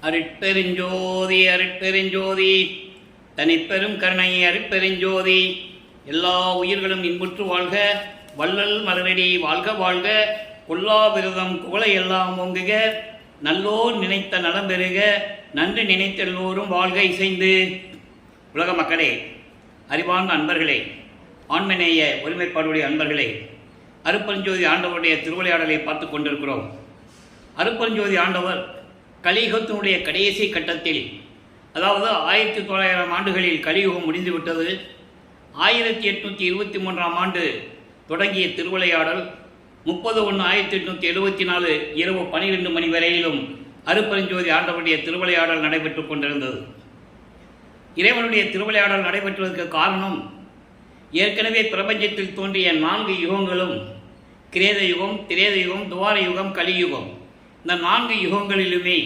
அருட்பெருஞ்சோதி அருட்பெருஞ்சோதி தனிப்பெரும் கருணை அருட்பெருஞ்சோதி. எல்லா உயிர்களும் இன்புற்று வாழ்க, வள்ளல் மலரடி வாழ்க வாழ்க, கொல்லா விரதம் குவளை எல்லாம் ஓங்குக, நல்லோர் நினைத்த நலம் பெறுக, நன்று நினைத்த எல்லோரும் வாழ்க இசைந்து. உலக மக்களே, அறிவார்ந்த அன்பர்களே, ஆண்மநேய ஒருமைப்பாடுடைய அன்பர்களே, அருட்பெருஞ்சோதி ஆண்டவருடைய திருவிளையாடலை பார்த்து கொண்டிருக்கிறோம். அருட்பெருஞ்சோதி ஆண்டவர் கலியுகத்தினுடைய கடைசி கட்டத்தில், அதாவது 1900 ஆண்டுகளில் கலியுகம் முடிந்துவிட்டது. 1823 ஆண்டு தொடங்கிய திருவிளையாடல் 30/1/1874 இரவு 12 மணி வரையிலும் அருட்பெருஞ்சோதி ஆண்டவருடைய திருவிளையாடல் நடைபெற்று கொண்டிருந்தது. இறைவனுடைய திருவிளையாடல் நடைபெற்றுவதற்கு காரணம், ஏற்கனவே பிரபஞ்சத்தில் தோன்றிய 4 யுகங்களும், கிரேத யுகம், திரேத யுகம், துவார யுகம், கலியுகம், இந்த 4 யுகங்களிலுமே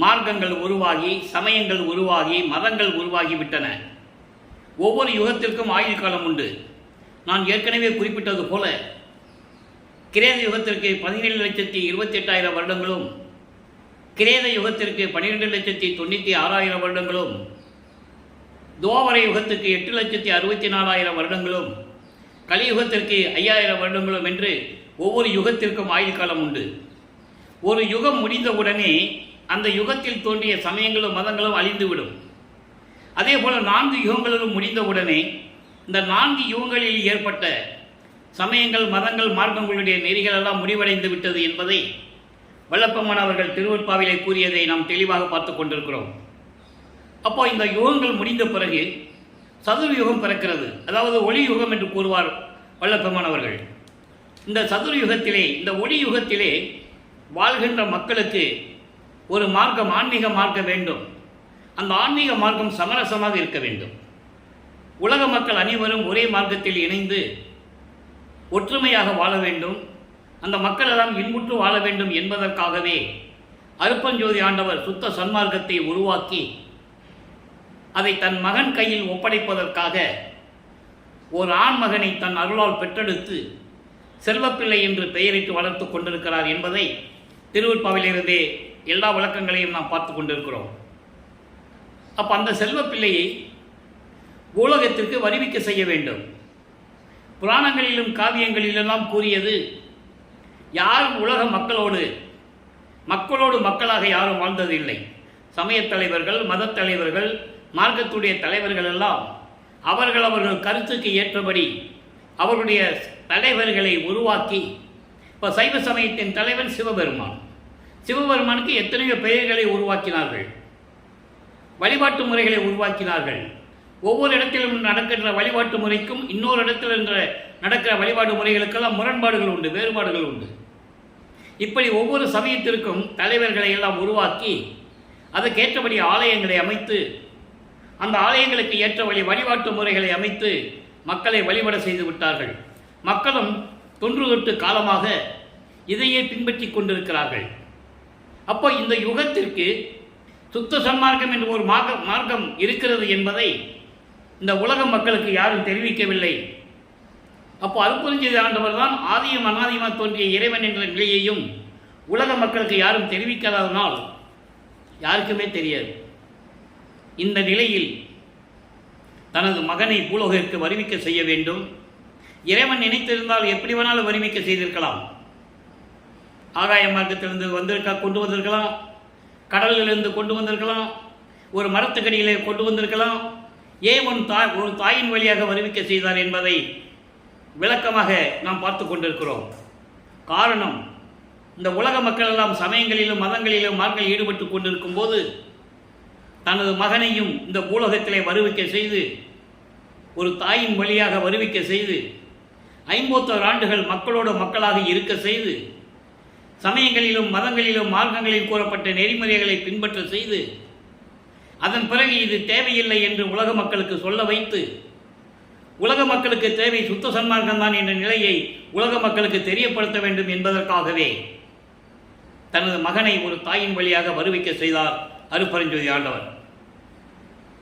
மார்க்கங்கள் உருவாகி, சமயங்கள் உருவாகி, மதங்கள் உருவாகிவிட்டன. ஒவ்வொரு யுகத்திற்கும் ஆயுள் காலம் உண்டு. நான் ஏற்கனவே குறிப்பிட்டது போல, கிரேத யுகத்திற்கு 17,28,000 வருடங்களும், கிரேத யுகத்திற்கு 12,96,000 வருடங்களும், துவாபர யுகத்துக்கு 8,64,000 வருடங்களும், கலியுகத்திற்கு 5,000 வருடங்களும் என்று ஒவ்வொரு யுகத்திற்கும் ஆயுள் காலம் உண்டு. ஒரு யுகம் முடிந்தவுடனே அந்த யுகத்தில் தோன்றிய சமயங்களும் மதங்களும் அழிந்துவிடும். அதே போல 4 யுகங்களும் முடிந்தவுடனே இந்த 4 யுகங்களில் ஏற்பட்ட சமயங்கள், மதங்கள், மார்க்கங்களுடைய நெறிகள் எல்லாம் முடிவடைந்து விட்டது என்பதை வல்லப்பெருமான் அவர்கள் திருவருட்பாவிலே கூறியதை நாம் தெளிவாக பார்த்து கொண்டிருக்கிறோம். அப்போ இந்த யுகங்கள் முடிந்த பிறகு சதுர் யுகம் பிறக்கிறது. அதாவது ஒளி யுகம் என்று கூறுவார் வல்லப்பெருமான் அவர்கள். இந்த சதுர் யுகத்திலே, இந்த ஒளி யுகத்திலே வாழ்கின்ற மக்களுக்கு ஒரு மார்க்கம், ஆன்மீக மார்க்கம் வேண்டும். அந்த ஆன்மீக மார்க்கம் சமரசமாக இருக்க வேண்டும். உலக மக்கள் அனைவரும் ஒரே மார்க்கத்தில் இணைந்து ஒற்றுமையாக வாழ வேண்டும். அந்த மக்கள் எல்லாம் இன்புற்று வாழ வேண்டும் என்பதற்காகவே அருட்பெருஞ்சோதி ஆண்டவர் சுத்த சன்மார்க்கத்தை உருவாக்கி அதை தன் மகன் கையில் ஒப்படைப்பதற்காக ஒரு ஆண் மகனை தன் அருளால் பெற்றெடுத்து செல்வப்பிள்ளை என்று பெயரிட்டு வளர்த்து கொண்டிருக்கிறார் என்பதை திருவருட்பாவிலிருந்தே எல்லா விளக்கங்களையும் நாம் பார்த்து கொண்டிருக்கிறோம். அப்போ அந்த செல்வப்பிள்ளையை பூலோகத்திற்கு வருவிக்க செய்ய வேண்டும். புராணங்களிலும் காவியங்களிலெல்லாம் கூறியது, யாரும் உலக மக்களோடு மக்களாக யாரும் வாழ்ந்ததில்லை. சமயத் தலைவர்கள், மதத் தலைவர்கள், மார்க்கத்துடைய தலைவர்கள் எல்லாம் அவர்கள் கருத்துக்கு ஏற்றபடி அவர்களுடைய தலைவர்களை உருவாக்கி, இப்போ சைவ சமயத்தின் தலைவன் சிவபெருமான். சிவபெருமானுக்கு எத்தனையோ பெயர்களை உருவாக்கினார்கள், வழிபாட்டு முறைகளை உருவாக்கினார்கள். ஒவ்வொரு இடத்திலும் நடக்கின்ற வழிபாட்டு முறைக்கும் இன்னொரு இடத்தில் நடக்கிற வழிபாடு முறைகளுக்கெல்லாம் முரண்பாடுகள் உண்டு, வேறுபாடுகள் உண்டு. இப்படி ஒவ்வொரு சமயத்திற்கும் தலைவர்களை எல்லாம் உருவாக்கி அதற்கேற்றபடி ஆலயங்களை அமைத்து, அந்த ஆலயங்களுக்கு ஏற்ற வழிபாட்டு முறைகளை அமைத்து மக்களை வழிபட செய்து விட்டார்கள். மக்களும் தொன்று தொட்டு காலமாக இதையே பின்பற்றி கொண்டிருக்கிறார்கள். அப்போ இந்த யுகத்திற்கு சுத்த சன்மார்க்கம் என்று ஒரு மார்க்கம் இருக்கிறது என்பதை இந்த உலக மக்களுக்கு யாரும் தெரிவிக்கவில்லை. அப்போ அருட்பெருஞ்சோதி ஆண்டவர் தான் ஆதியும் அனாதியுமாக தோன்றிய இறைவன் என்ற நிலையையும் உலக மக்களுக்கு யாரும் தெரிவிக்காததனால் யாருக்குமே தெரியாது. இந்த நிலையில் தனது மகனை பூலோகிற்கு வருவிக்க செய்ய வேண்டும். இறைவன் நினைத்திருந்தால் எப்படி வேணாலும் வருவிக்க செய்திருக்கலாம். ஆகாய மார்க்கத்திலிருந்து கொண்டு வந்திருக்கலாம், கடலிலிருந்து கொண்டு வந்திருக்கலாம், ஒரு மரத்துக்கடியிலே கொண்டு வந்திருக்கலாம். ஏன் ஒரு தாயின் வழியாக வருவிக்க செய்தார் என்பதை விளக்கமாக நாம் பார்த்து கொண்டிருக்கிறோம். காரணம், இந்த உலக மக்கள் எல்லாம் சமயங்களிலும் மதங்களிலும் மார்க்கங்களில் ஈடுபட்டு கொண்டிருக்கும் போது தனது மகனையும் இந்த பூலோகத்திலே வருவிக்க செய்து, ஒரு தாயின் வழியாக வருவிக்க செய்து, 51 ஆண்டுகள் மக்களோடு மக்களாக இருக்க செய்து, சமயங்களிலும் மதங்களிலும் மார்க்கங்களில் கூறப்பட்ட நெறிமுறைகளை பின்பற்ற செய்து, அதன் பிறகு இது தேவையில்லை என்று உலக மக்களுக்கு சொல்ல வைத்து, உலக மக்களுக்கு தேவை சுத்த சன்மார்க்கம்தான் என்ற நிலையை உலக மக்களுக்கு தெரியப்படுத்த வேண்டும் என்பதற்காகவே தனது மகனை ஒரு தாயின் வழியாக வருவிக்க செய்தார் அருட்பெருஞ்சோதி ஆண்டவர்.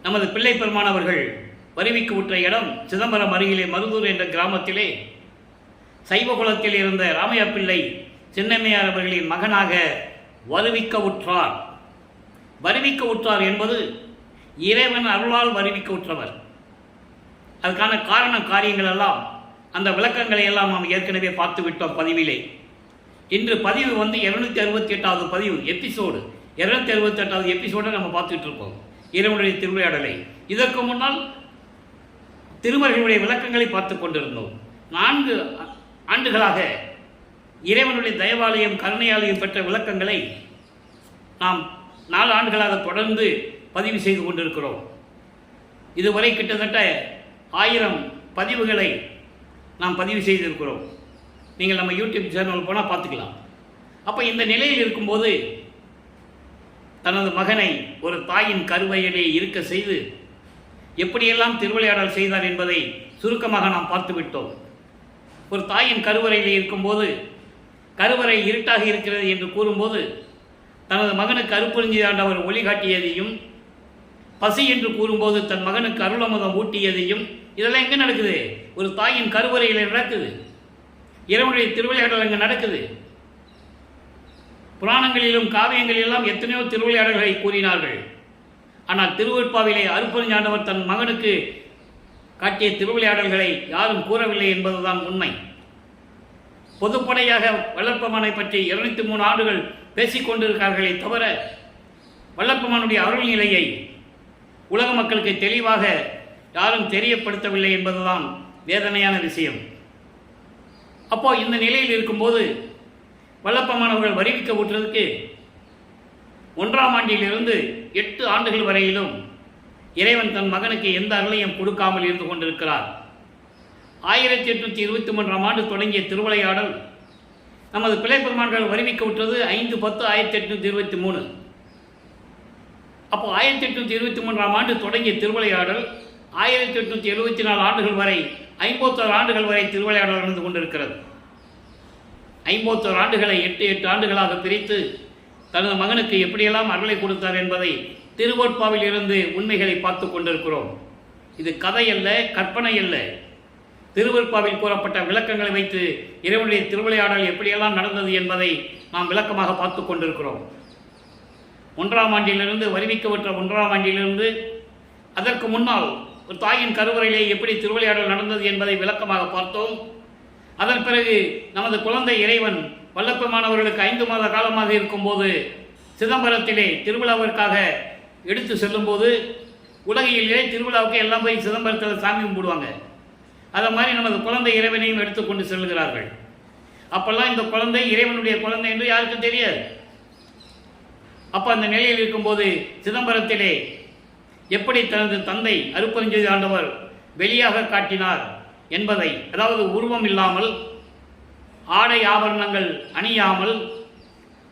நமது பிள்ளை பெருமான் அவர்கள் வருவிக்கு உற்ற இடம் சிதம்பரம் அருகிலே மருதூர் என்ற கிராமத்திலே சைவகுலத்தில் இருந்த ராமையா பிள்ளை சின்னம்மையார் அவர்களின் மகனாக வருவிக்க உற்றார். வருவிக்க உற்றார் என்பது இறைவன் அருளால் வருவிக்க உற்றவர். அதுக்கான காரண காரியங்கள் எல்லாம் அந்த விளக்கங்களை எல்லாம் நாம் ஏற்கனவே பார்த்து விட்டோம் பதிவிலே. இன்று பதிவு 268வது பதிவு எபிசோடு, 268வது எபிசோடை நம்ம பார்த்துட்டு இருக்கோம் இறைவனுடைய திருவிளையாடலை. இதற்கு முன்னால் திருமறைகளுடைய விளக்கங்களை பார்த்து கொண்டிருந்தோம். 4 ஆண்டுகளாக இறைவனுடைய தயவாலயம் கருணையாலயம் பெற்ற விளக்கங்களை நாம் 4 ஆண்டுகளாக தொடர்ந்து பதிவு செய்து கொண்டிருக்கிறோம். இதுவரை கிட்டத்தட்ட 1000 பதிவுகளை நாம் பதிவு செய்திருக்கிறோம். நீங்கள் நம்ம யூடியூப் சேனல் போனால் பார்த்துக்கலாம். அப்போ இந்த நிலையில் இருக்கும்போது தனது மகனை ஒரு தாயின் கருவறையிலே இருக்க செய்து எப்படியெல்லாம் திருவிளையாடல் செய்தார் என்பதை சுருக்கமாக நாம் பார்த்துவிட்டோம். ஒரு தாயின் கருவறையிலே இருக்கும்போது கருவறை இருட்டாக இருக்கிறது என்று கூறும்போது தனது மகனுக்கு அருட்பெருஞ்சோதி ஆண்டவர் ஒளி காட்டியதையும், பசி என்று கூறும்போது தன் மகனுக்கு அருளமுதம் ஊட்டியதையும், இதெல்லாம் எங்கே நடக்குது? ஒரு தாயின் கருவறையில் நடக்குது. இறைவனுடைய திருவிளையாடல் அங்கே நடக்குது. புராணங்களிலும் காவியங்களிலும் எத்தனையோ திருவிளையாடல்களை கூறினார்கள். ஆனால் திருவெட்பாவிலே அருட்பெருஞ்சோதி ஆண்டவர் தன் மகனுக்கு காட்டிய திருவிளையாடல்களை யாரும் கூறவில்லை என்பதுதான் உண்மை. பொதுப்படையாக வல்லற்பெருமானை பற்றி 203 ஆண்டுகள் பேசிக்கொண்டிருக்கிறார்களே தவிர வல்லற்பெருமானுடைய அருள் நிலையை உலக மக்களுக்கு தெளிவாக யாரும் தெரியப்படுத்தவில்லை என்பதுதான் வேதனையான விஷயம். அப்போ இந்த நிலையில் இருக்கும்போது வல்லற்பெருமானவர்கள் வருவிக்க ஊற்றுறதுக்கு 1ஆம் ஆண்டிலிருந்து 8 ஆண்டுகள் வரையிலும் இறைவன் தன் மகனுக்கு எந்த அருளையும் கொடுக்காமல் இருந்து கொண்டிருக்கிறார். 1823ஆம் ஆண்டு தொடங்கிய திருவிளையாடல் நமது பிள்ளைப்பெருமான்கள் வருவிக்க விட்டது 5/10/1823. அப்போ 1823ஆம் ஆண்டு தொடங்கிய திருவிளையாடல் 1874 ஆண்டுகள் வரை 51 ஆண்டுகள் வரை திருவிளையாடல் நடந்து கொண்டிருக்கிறது. 51 ஆண்டுகளை 8 ஆண்டுகளாக பிரித்து தனது மகனுக்கு எப்படியெல்லாம் அருளை கொடுத்தார் என்பதை திருவொட்பாவில் இருந்து உண்மைகளை பார்த்து கொண்டிருக்கிறோம். இது கதை அல்ல, கற்பனை அல்ல. திருவெட்பாவில் கூறப்பட்ட விளக்கங்களை வைத்து இறைவனுடைய திருவிளையாடல் எப்படியெல்லாம் நடந்தது என்பதை நாம் விளக்கமாக பார்த்து கொண்டிருக்கிறோம். 1ஆம் ஆண்டிலிருந்து வருவிக்கப்பட்ட 1ஆம் ஆண்டிலிருந்து அதற்கு முன்னால் ஒரு தாயின் கருவறையிலே எப்படி திருவிளையாடல் நடந்தது என்பதை விளக்கமாக பார்த்தோம். அதன் பிறகு நமது குழந்தை இறைவன் வல்லப்பெருமானவர்களுக்கு 5 மாத காலமாக இருக்கும்போது சிதம்பரத்திலே திருவிழாவிற்காக எடுத்து செல்லும்போது உலகிலே திருவிழாவுக்கு எல்லாம் போய் சிதம்பரத்தில் சாமி கும்பிடுவாங்க. அதை மாதிரி நமது குழந்தை இறைவனையும் எடுத்துக்கொண்டு செல்கிறார்கள். அப்பெல்லாம் இந்த குழந்தை இறைவனுடைய குழந்தை என்று யாருக்கும் தெரியாது. அப்போ அந்த நிலையில் இருக்கும்போது சிதம்பரத்திலே எப்படி தனது தந்தை அருட்பெருஞ்சோதி ஆண்டவர் வெளியாக காட்டினார் என்பதை, அதாவது உருவம் இல்லாமல், ஆடை ஆபரணங்கள் அணியாமல்,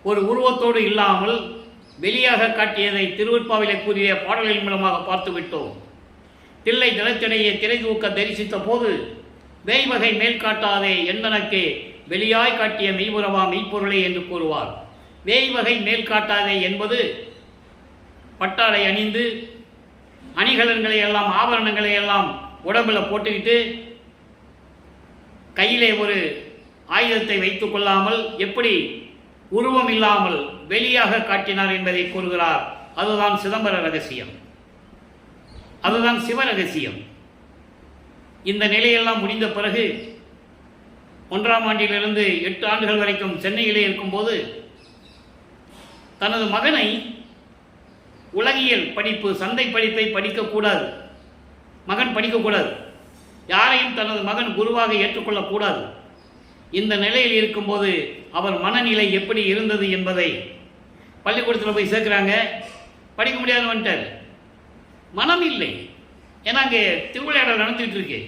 ஒரு உருவத்தோடு இல்லாமல் வெளியாக காட்டியதை திருவெட்பாவிலே கூறிய பாடல்களின் மூலமாக பார்த்துவிட்டோம். தில்லை தினத்திடையே திரை தூக்க தரிசித்த போது வேய்வகை மேல் காட்டாதே எந்தனக்கு வெளியாய் காட்டிய மெய்புறவா மெய்ப்பொருளே என்று கூறுவார். வேய்வகை மேல் காட்டாதே என்பது பட்டாடை அணிந்து அணிகலன்களை எல்லாம் ஆபரணங்களை எல்லாம் உடம்புல போட்டுக்கிட்டு கையிலே ஒரு ஆயுதத்தை வைத்துக் கொள்ளாமல் எப்படி உருவம் இல்லாமல் வெளியாக காட்டினார் என்பதை கூறுகிறார். அதுதான் சிதம்பர ரகசியம், அதுதான் சிவ ரகசியம். இந்த நிலையெல்லாம் முடிந்த பிறகு 1ஆம் ஆண்டிலிருந்து 8 ஆண்டுகள் வரைக்கும் சென்னையிலே இருக்கும்போது தனது மகனை உலகியல் படிப்பு, சந்தை படிப்பை படிக்கக்கூடாது, மகன் படிக்கக்கூடாது, யாரையும் தனது மகன் குருவாக ஏற்றுக்கொள்ளக்கூடாது. இந்த நிலையில் இருக்கும்போது அவர் மனநிலை எப்படி இருந்தது என்பதை பள்ளிக்கூடத்தில் போய் சேர்க்குறாங்க, படிக்க முடியாதுன்னு வந்துட்டார். மனம் இல்லை, ஏன்னா அங்கே திருவிளையாடல் நடந்துகிட்டு இருக்கு.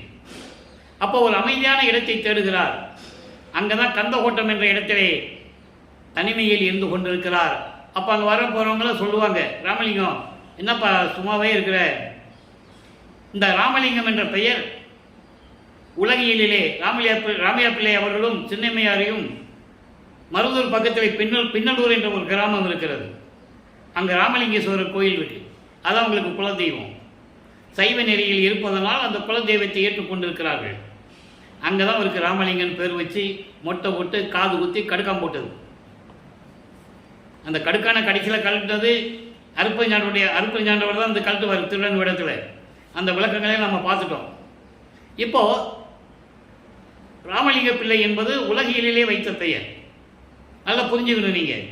அப்போ ஒரு அமைதியான இடத்தை தேடுகிறார். அங்கே தான் கந்தகோட்டம் என்ற இடத்திலே தனிமையில் இருந்து கொண்டிருக்கிறார். அப்போ அங்கே வர போகிறவங்களாம் சொல்லுவாங்க, ராமலிங்கம் என்னப்பா சும்மாவே இருக்கிற, இந்த ராமலிங்கம் என்ற பெயர் உலகியலிலே ராமையா பிள்ளை அவர்களும் சின்னம்மையாரையும் மருதூர் பக்கத்தில் பின்னலூர் என்ற ஒரு கிராமம் இருக்கிறது. அங்கே ராமலிங்கேஸ்வரர் கோயில் இருக்குது. அது அவங்களுக்கு குலதெய்வம். சைவ நெறியில் இருப்பதனால் அந்த குலதெய்வத்தை ஏற்றுக்கொண்டிருக்கிறார்கள். அங்கே தான் அவருக்கு ராமலிங்கன் பேர் வச்சு மொட்டை போட்டு காது குத்தி கடுக்கான் போட்டது. அந்த கடுக்கான கடைசியில் கலந்தது அருப்பஞ்சாண்டவர் தான் இந்த கழட்டுவார் திருடன் இடத்துல. அந்த விளக்கங்களையும் நம்ம பார்த்துட்டோம். இப்போது ராமலிங்க பிள்ளை என்பது உலகியலிலே வைத்த பெயர். நல்லா புரிஞ்சுக்கணும் நீங்கள்.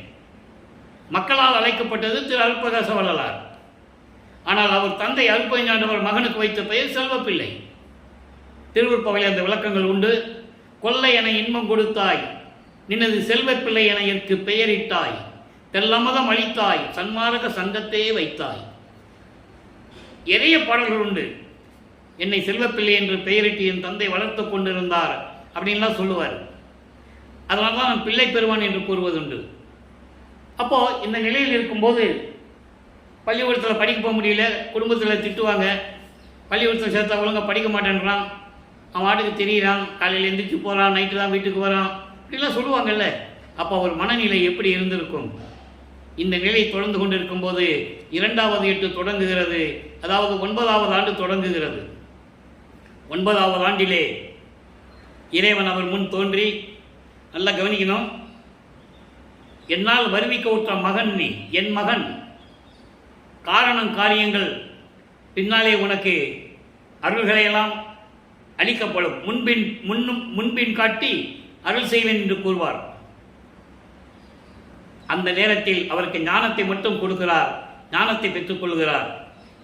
மக்களால் அழைக்கப்பட்டது திரு அருட்பிரகாச வள்ளலார். ஆனால் அவர் தந்தை அருட்பஞ்சாண்டவர் மகனுக்கு வைத்த பெயர் செல்வப்பிள்ளை. திருவருட்பாவையில் அந்த விளக்கங்கள் உண்டு. கொள்ளை என இன்பம் கொடுத்தாய், நினது செல்வப்பிள்ளை என எனக்கு பெயரிட்டாய், தெல்லமதம் அளித்தாய், சன்மார்க்க சங்கத்தே வைத்தாய். நிறைய பாடல்கள் உண்டு. என்னை செல்வப்பிள்ளை என்று பெயரிட்டு என் தந்தை வளர்த்து கொண்டிருந்தார் அப்படின்லாம் சொல்லுவார். அதனால தான் நான் பிள்ளை பெறுவான் என்று கூறுவதுண்டு. அப்போது இந்த நிலையில் இருக்கும்போது பள்ளிக்கூடத்தில் படிக்க போக முடியல, குடும்பத்தில் திட்டுவாங்க. பள்ளிக்கூடத்தில் சேர்த்தா ஒழுங்காக படிக்க மாட்டேன்றான், அவன் ஆட்டுக்கு தெரியிறான், காலையில் எந்திரிச்சு போகிறான், நைட்டு தான் வீட்டுக்கு வரான், இப்படிலாம் சொல்லுவாங்கல்ல. அப்போ அவர் மனநிலை எப்படி இருந்திருக்கும்? இந்த நிலை தொடர்ந்து கொண்டு இருக்கும்போது 2வது எட்டு தொடங்குகிறது. அதாவது 9வது ஆண்டு தொடங்குகிறது. 9வது ஆண்டிலே இறைவன் அவர் முன் தோன்றி, நல்லா கவனிக்கணும், என்னால் வருவிக்க உற்ற மகன் நீ, என் மகன், காரணம் காரியங்கள் பின்னாலே உனக்கு அருள்களையெல்லாம் அளிக்கப்படும், முன்பின் காட்டி அருள் செய்வேன் என்று கூறுவார். அந்த நேரத்தில் அவருக்கு ஞானத்தை மட்டும் கொடுக்கிறார், ஞானத்தை பெற்றுக்கொள்கிறார்.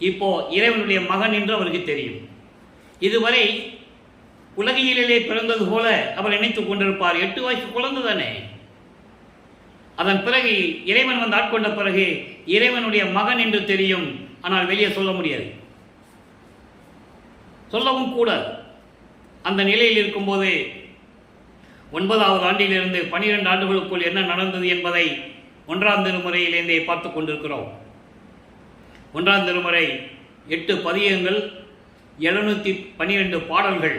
இப்போ இறைவனுடைய மகன் என்று அவருக்கு தெரியும். இதுவரை உலகியலிலே பிறந்தது போல அவர் நினைத்துக் கொண்டிருப்பார். 8 வயசு குழந்தை தானே. அதன் பிறகு இறைவன் வந்து ஆட்கொண்ட பிறகு இறைவனுடைய மகன் என்று தெரியும். ஆனால் வெளியே சொல்ல முடியாது, சொல்லவும் கூடாது. அந்த நிலையில் இருக்கும்போது 9வது ஆண்டிலிருந்து 12 ஆண்டுகளுக்குள் என்ன நடந்தது என்பதை 1ஆம் திருமுறையிலிருந்தே பார்த்து கொண்டிருக்கிறோம். 1ஆம் திருமுறை 8 பதிகங்கள், 712 பாடல்கள்.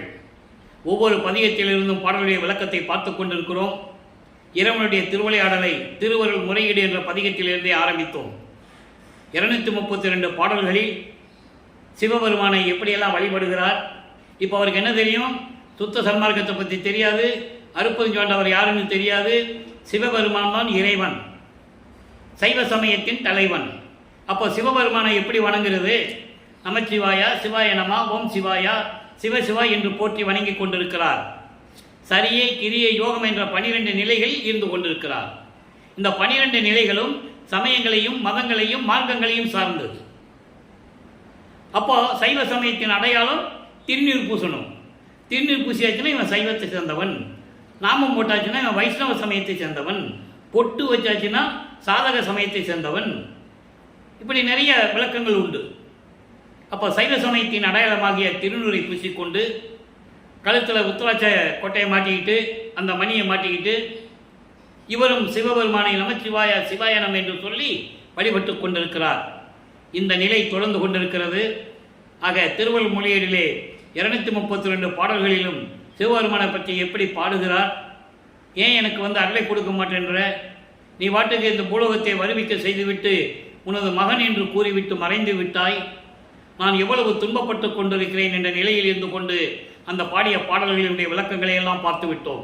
ஒவ்வொரு பதிகத்திலிருந்தும் பாடலுடைய விளக்கத்தை பார்த்து கொண்டிருக்கிறோம். இறைவனுடைய திருவிளையாடலை திருவருள் முறையீடு என்ற பதிகத்திலிருந்தே ஆரம்பித்தோம். 232 பாடல்களில் சிவபெருமானை எப்படியெல்லாம் வழிபடுகிறார். இப்போ அவருக்கு என்ன தெரியும்? சுத்த சன்மார்க்கத்தை பற்றி தெரியாது, அருட்பஞ்சாண்டவர் யாருன்னு தெரியாது. சிவபெருமான் தான் இறைவன், சைவ சமயத்தின் தலைவன். அப்போ சிவபெருமானை எப்படி வணங்குறது? நமச்சிவாயா, சிவாய நம, ஓம் சிவாயா, சிவசிவா என்று போற்றி வணங்கி கொண்டிருக்கிறார். சரியை, கிரியை, யோகம் என்ற 12 நிலைகள் இருந்து கொண்டிருக்கிறார். இந்த 12 நிலைகளும் சமயங்களையும் மதங்களையும் மார்க்கங்களையும் சார்ந்தது. அப்போ சைவ சமயத்தின் அடையாளம் திருநீர் பூசணும். திருநீர் பூசியாச்சுன்னா இவன் சைவத்தை சேர்ந்தவன், நாமம் போட்டாச்சுன்னா இவன் வைஷ்ணவ சமயத்தை சேர்ந்தவன், பொட்டு வச்சாச்சுன்னா சாதக சமயத்தை சேர்ந்தவன். இப்படி நிறைய விளக்கங்கள் உண்டு. அப்போ சைவ சமயத்தின் அடையாளமாகிய திருநூரை பூசிக்கொண்டு கழுத்தில் உத்தராட்ச கொட்டையை மாட்டிக்கிட்டு அந்த மணியை மாட்டிக்கிட்டு இவரும் சிவபெருமானை நமச்சிவாய சிவாயனம் என்று சொல்லி வழிபட்டு கொண்டிருக்கிறார். இந்த நிலை தொடர்ந்து கொண்டிருக்கிறது. ஆக திருவள்ளுவர் மொழியிலே 232 பாடல்களிலும் சிவபெருமானை பற்றி எப்படி பாடுகிறார். ஏன் எனக்கு அருளை கொடுக்க மாட்டேன்ற, நீ வாட்டுக்கு இந்த பூலோகத்தை வருவிக்க செய்துவிட்டு உனது மகன் என்று கூறிவிட்டு மறைந்து விட்டாய், நான் எவ்வளவு துன்பப்பட்டு கொண்டிருக்கிறேன் என்ற நிலையில் இருந்து கொண்டு அந்த பாடிய பாடல்களுடைய விளக்கங்களை எல்லாம் பார்த்து விட்டோம்.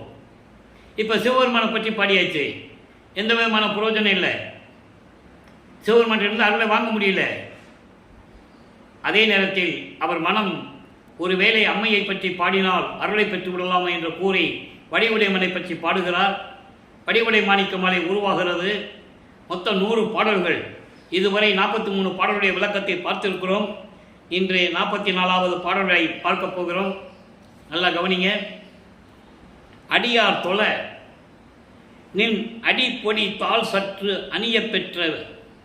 இப்போ சிவபெருமானை பற்றி பாடியாச்சு, எந்த விதமான பிரயோஜனம் இல்லை. சிவபெருமானிலிருந்து அருளை வாங்க முடியல. அதே நேரத்தில் அவர் மனம் ஒருவேளை அம்மையை பற்றி பாடினால் அருளை பெற்று விடலாமா என்று கூறி வடிவுடைமனை பற்றி பாடுகிறார். வடிவுடை மாணிக்க மாலை உருவாகிறது. மொத்தம் 100 பாடல்கள். இதுவரை 43 பாடலுடைய விளக்கத்தை பார்த்திருக்கிறோம். இன்று 44வது பாடல்களை பார்க்க போகிறோம். நல்லா கவனிங்க. அடியார் தொழ நின் அடிப்பொடி தாள் சற்று அணிய பெற்ற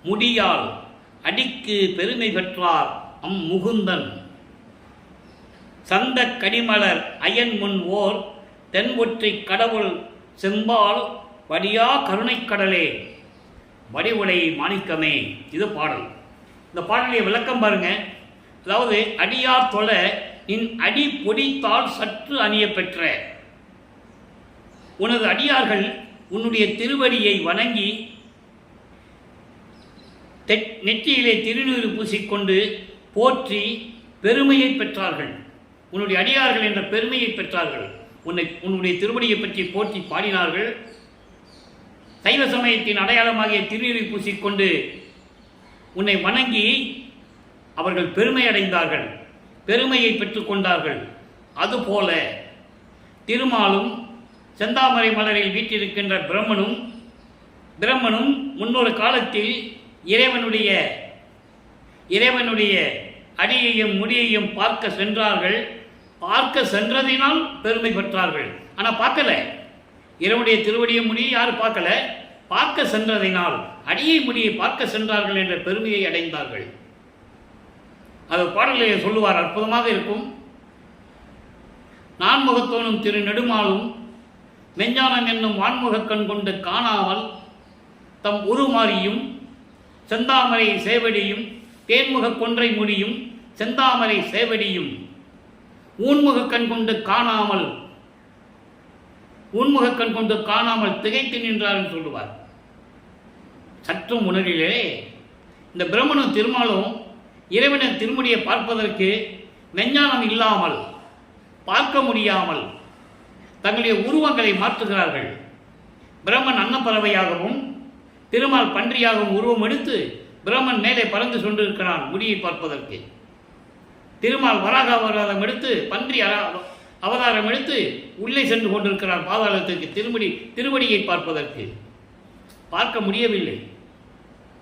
முடியால் அடிக்கு பெருமை பெற்றார் முகுந்தன், சந்த கடிமலர் அயன் முன் ஓர் தென் ஒற்றை கடவுள் செம்பால் வடியா கருணைக்கடலே வடிவுடை மாணிக்கமே. இது பாடல். இந்த பாடலுடைய விளக்கம் பாருங்க. அதாவது அடியார் தொழ நின் அடி பொடித்தால் சற்று அணிய பெற்ற, உனது அடியார்கள் உன்னுடைய திருவடியை வணங்கி நெற்றியிலே திருநீறு பூசிக்கொண்டு போற்றி பெருமையை பெற்றார்கள். உன்னுடைய அடியார்கள் என்ற பெருமையை பெற்றார்கள். உன்னுடைய திருவடியை பற்றி போற்றி பாடினார்கள். சைவ சமயத்தின் அடையாளமாகிய திருநீரை பூசிக்கொண்டு உன்னை வணங்கி அவர்கள் பெருமை அடைந்தார்கள், பெருமையை பெற்றுக்கொண்டார்கள். அதுபோல திருமாலும் செந்தாமரை மலரில் வீற்றிருக்கின்ற பிரம்மனும் முன்னொரு காலத்தில் இறைவனுடைய அடியையும் முடியையும் பார்க்க சென்றார்கள். பார்க்க சென்றதினால் பெருமை பெற்றார்கள். ஆனால் பார்க்கல, இறைவனுடைய திருவடியும் முடியை யாரும் பார்க்கல. பார்க்க சென்றதினால் அடியை முடியை பார்க்க சென்றார்கள் என்ற பெருமையை அடைந்தார்கள். அது பாடலிலே சொல்லுவார், அற்புதமாக இருக்கும். நான்முகத்தோனும் திரு நெடுமாலும் மெஞ்ஞானம் என்னும் வான்முகக் கண் கொண்டு காணாமல் தம் உருமாறியும் செந்தாமரை சேவடியும் தேன்முகக் கொன்றை முடியும் செந்தாமரை சேவடியும் ஊன்முகக் கண் கொண்டு காணாமல் திகைத்து நின்றார்னு சொல்லுவார். சற்றும் உணரிலே இந்த பிரம்மனும் திருமாலும் இறைவனின் திருமுடியை பார்ப்பதற்கு மெஞ்ஞானம் இல்லாமல், பார்க்க முடியாமல் தங்களுடைய உருவங்களை மாற்றுகிறார்கள். பிரம்மன் அன்னப்பறவையாகவும் திருமால் பன்றியாகவும் உருவம் எடுத்து பிரம்மன் மேலே பறந்து கொண்டிருக்கிறான் முடியை பார்ப்பதற்கு. திருமால் வராக அவதாரம் எடுத்து பன்றி அவதாரம் எடுத்து உள்ளே சென்று கொண்டிருக்கிறான் பாதாளத்திற்கு திருவடியை பார்ப்பதற்கு. பார்க்க முடியவில்லை.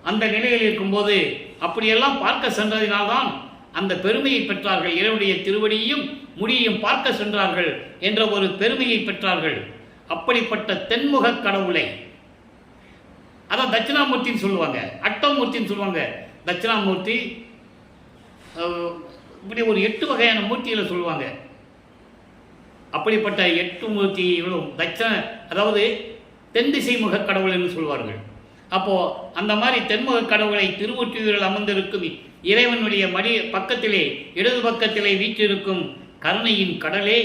அந்த நிலையில் இருக்கும்போது அப்படியெல்லாம் பார்க்க சென்றதினால்தான் அந்த பெருமையை பெற்றார்கள். இறைவனுடைய திருவடியையும் முடியையும் பார்க்க சென்றார்கள் என்ற ஒரு பெருமையை பெற்றார்கள். அப்படிப்பட்ட தென்முக கடவுளை அதான் தட்சிணாமூர்த்தின்னு சொல்லுவாங்க, அட்டமூர்த்தின்னு சொல்லுவாங்க. தட்சிணாமூர்த்தி இப்படி ஒரு 8 வகையான மூர்த்திகளை சொல்லுவாங்க. அப்படிப்பட்ட 8 மூர்த்திகளும் அதாவது தென் திசை முக கடவுள் என்று சொல்வார்கள். அப்போது அந்த மாதிரி தென்முக கடவுளை திருவொற்றியூரில் அமர்ந்திருக்கும் இறைவனுடைய பக்கத்திலே இடது பக்கத்திலே வீற்றிருக்கும் கருணையின் கடலே,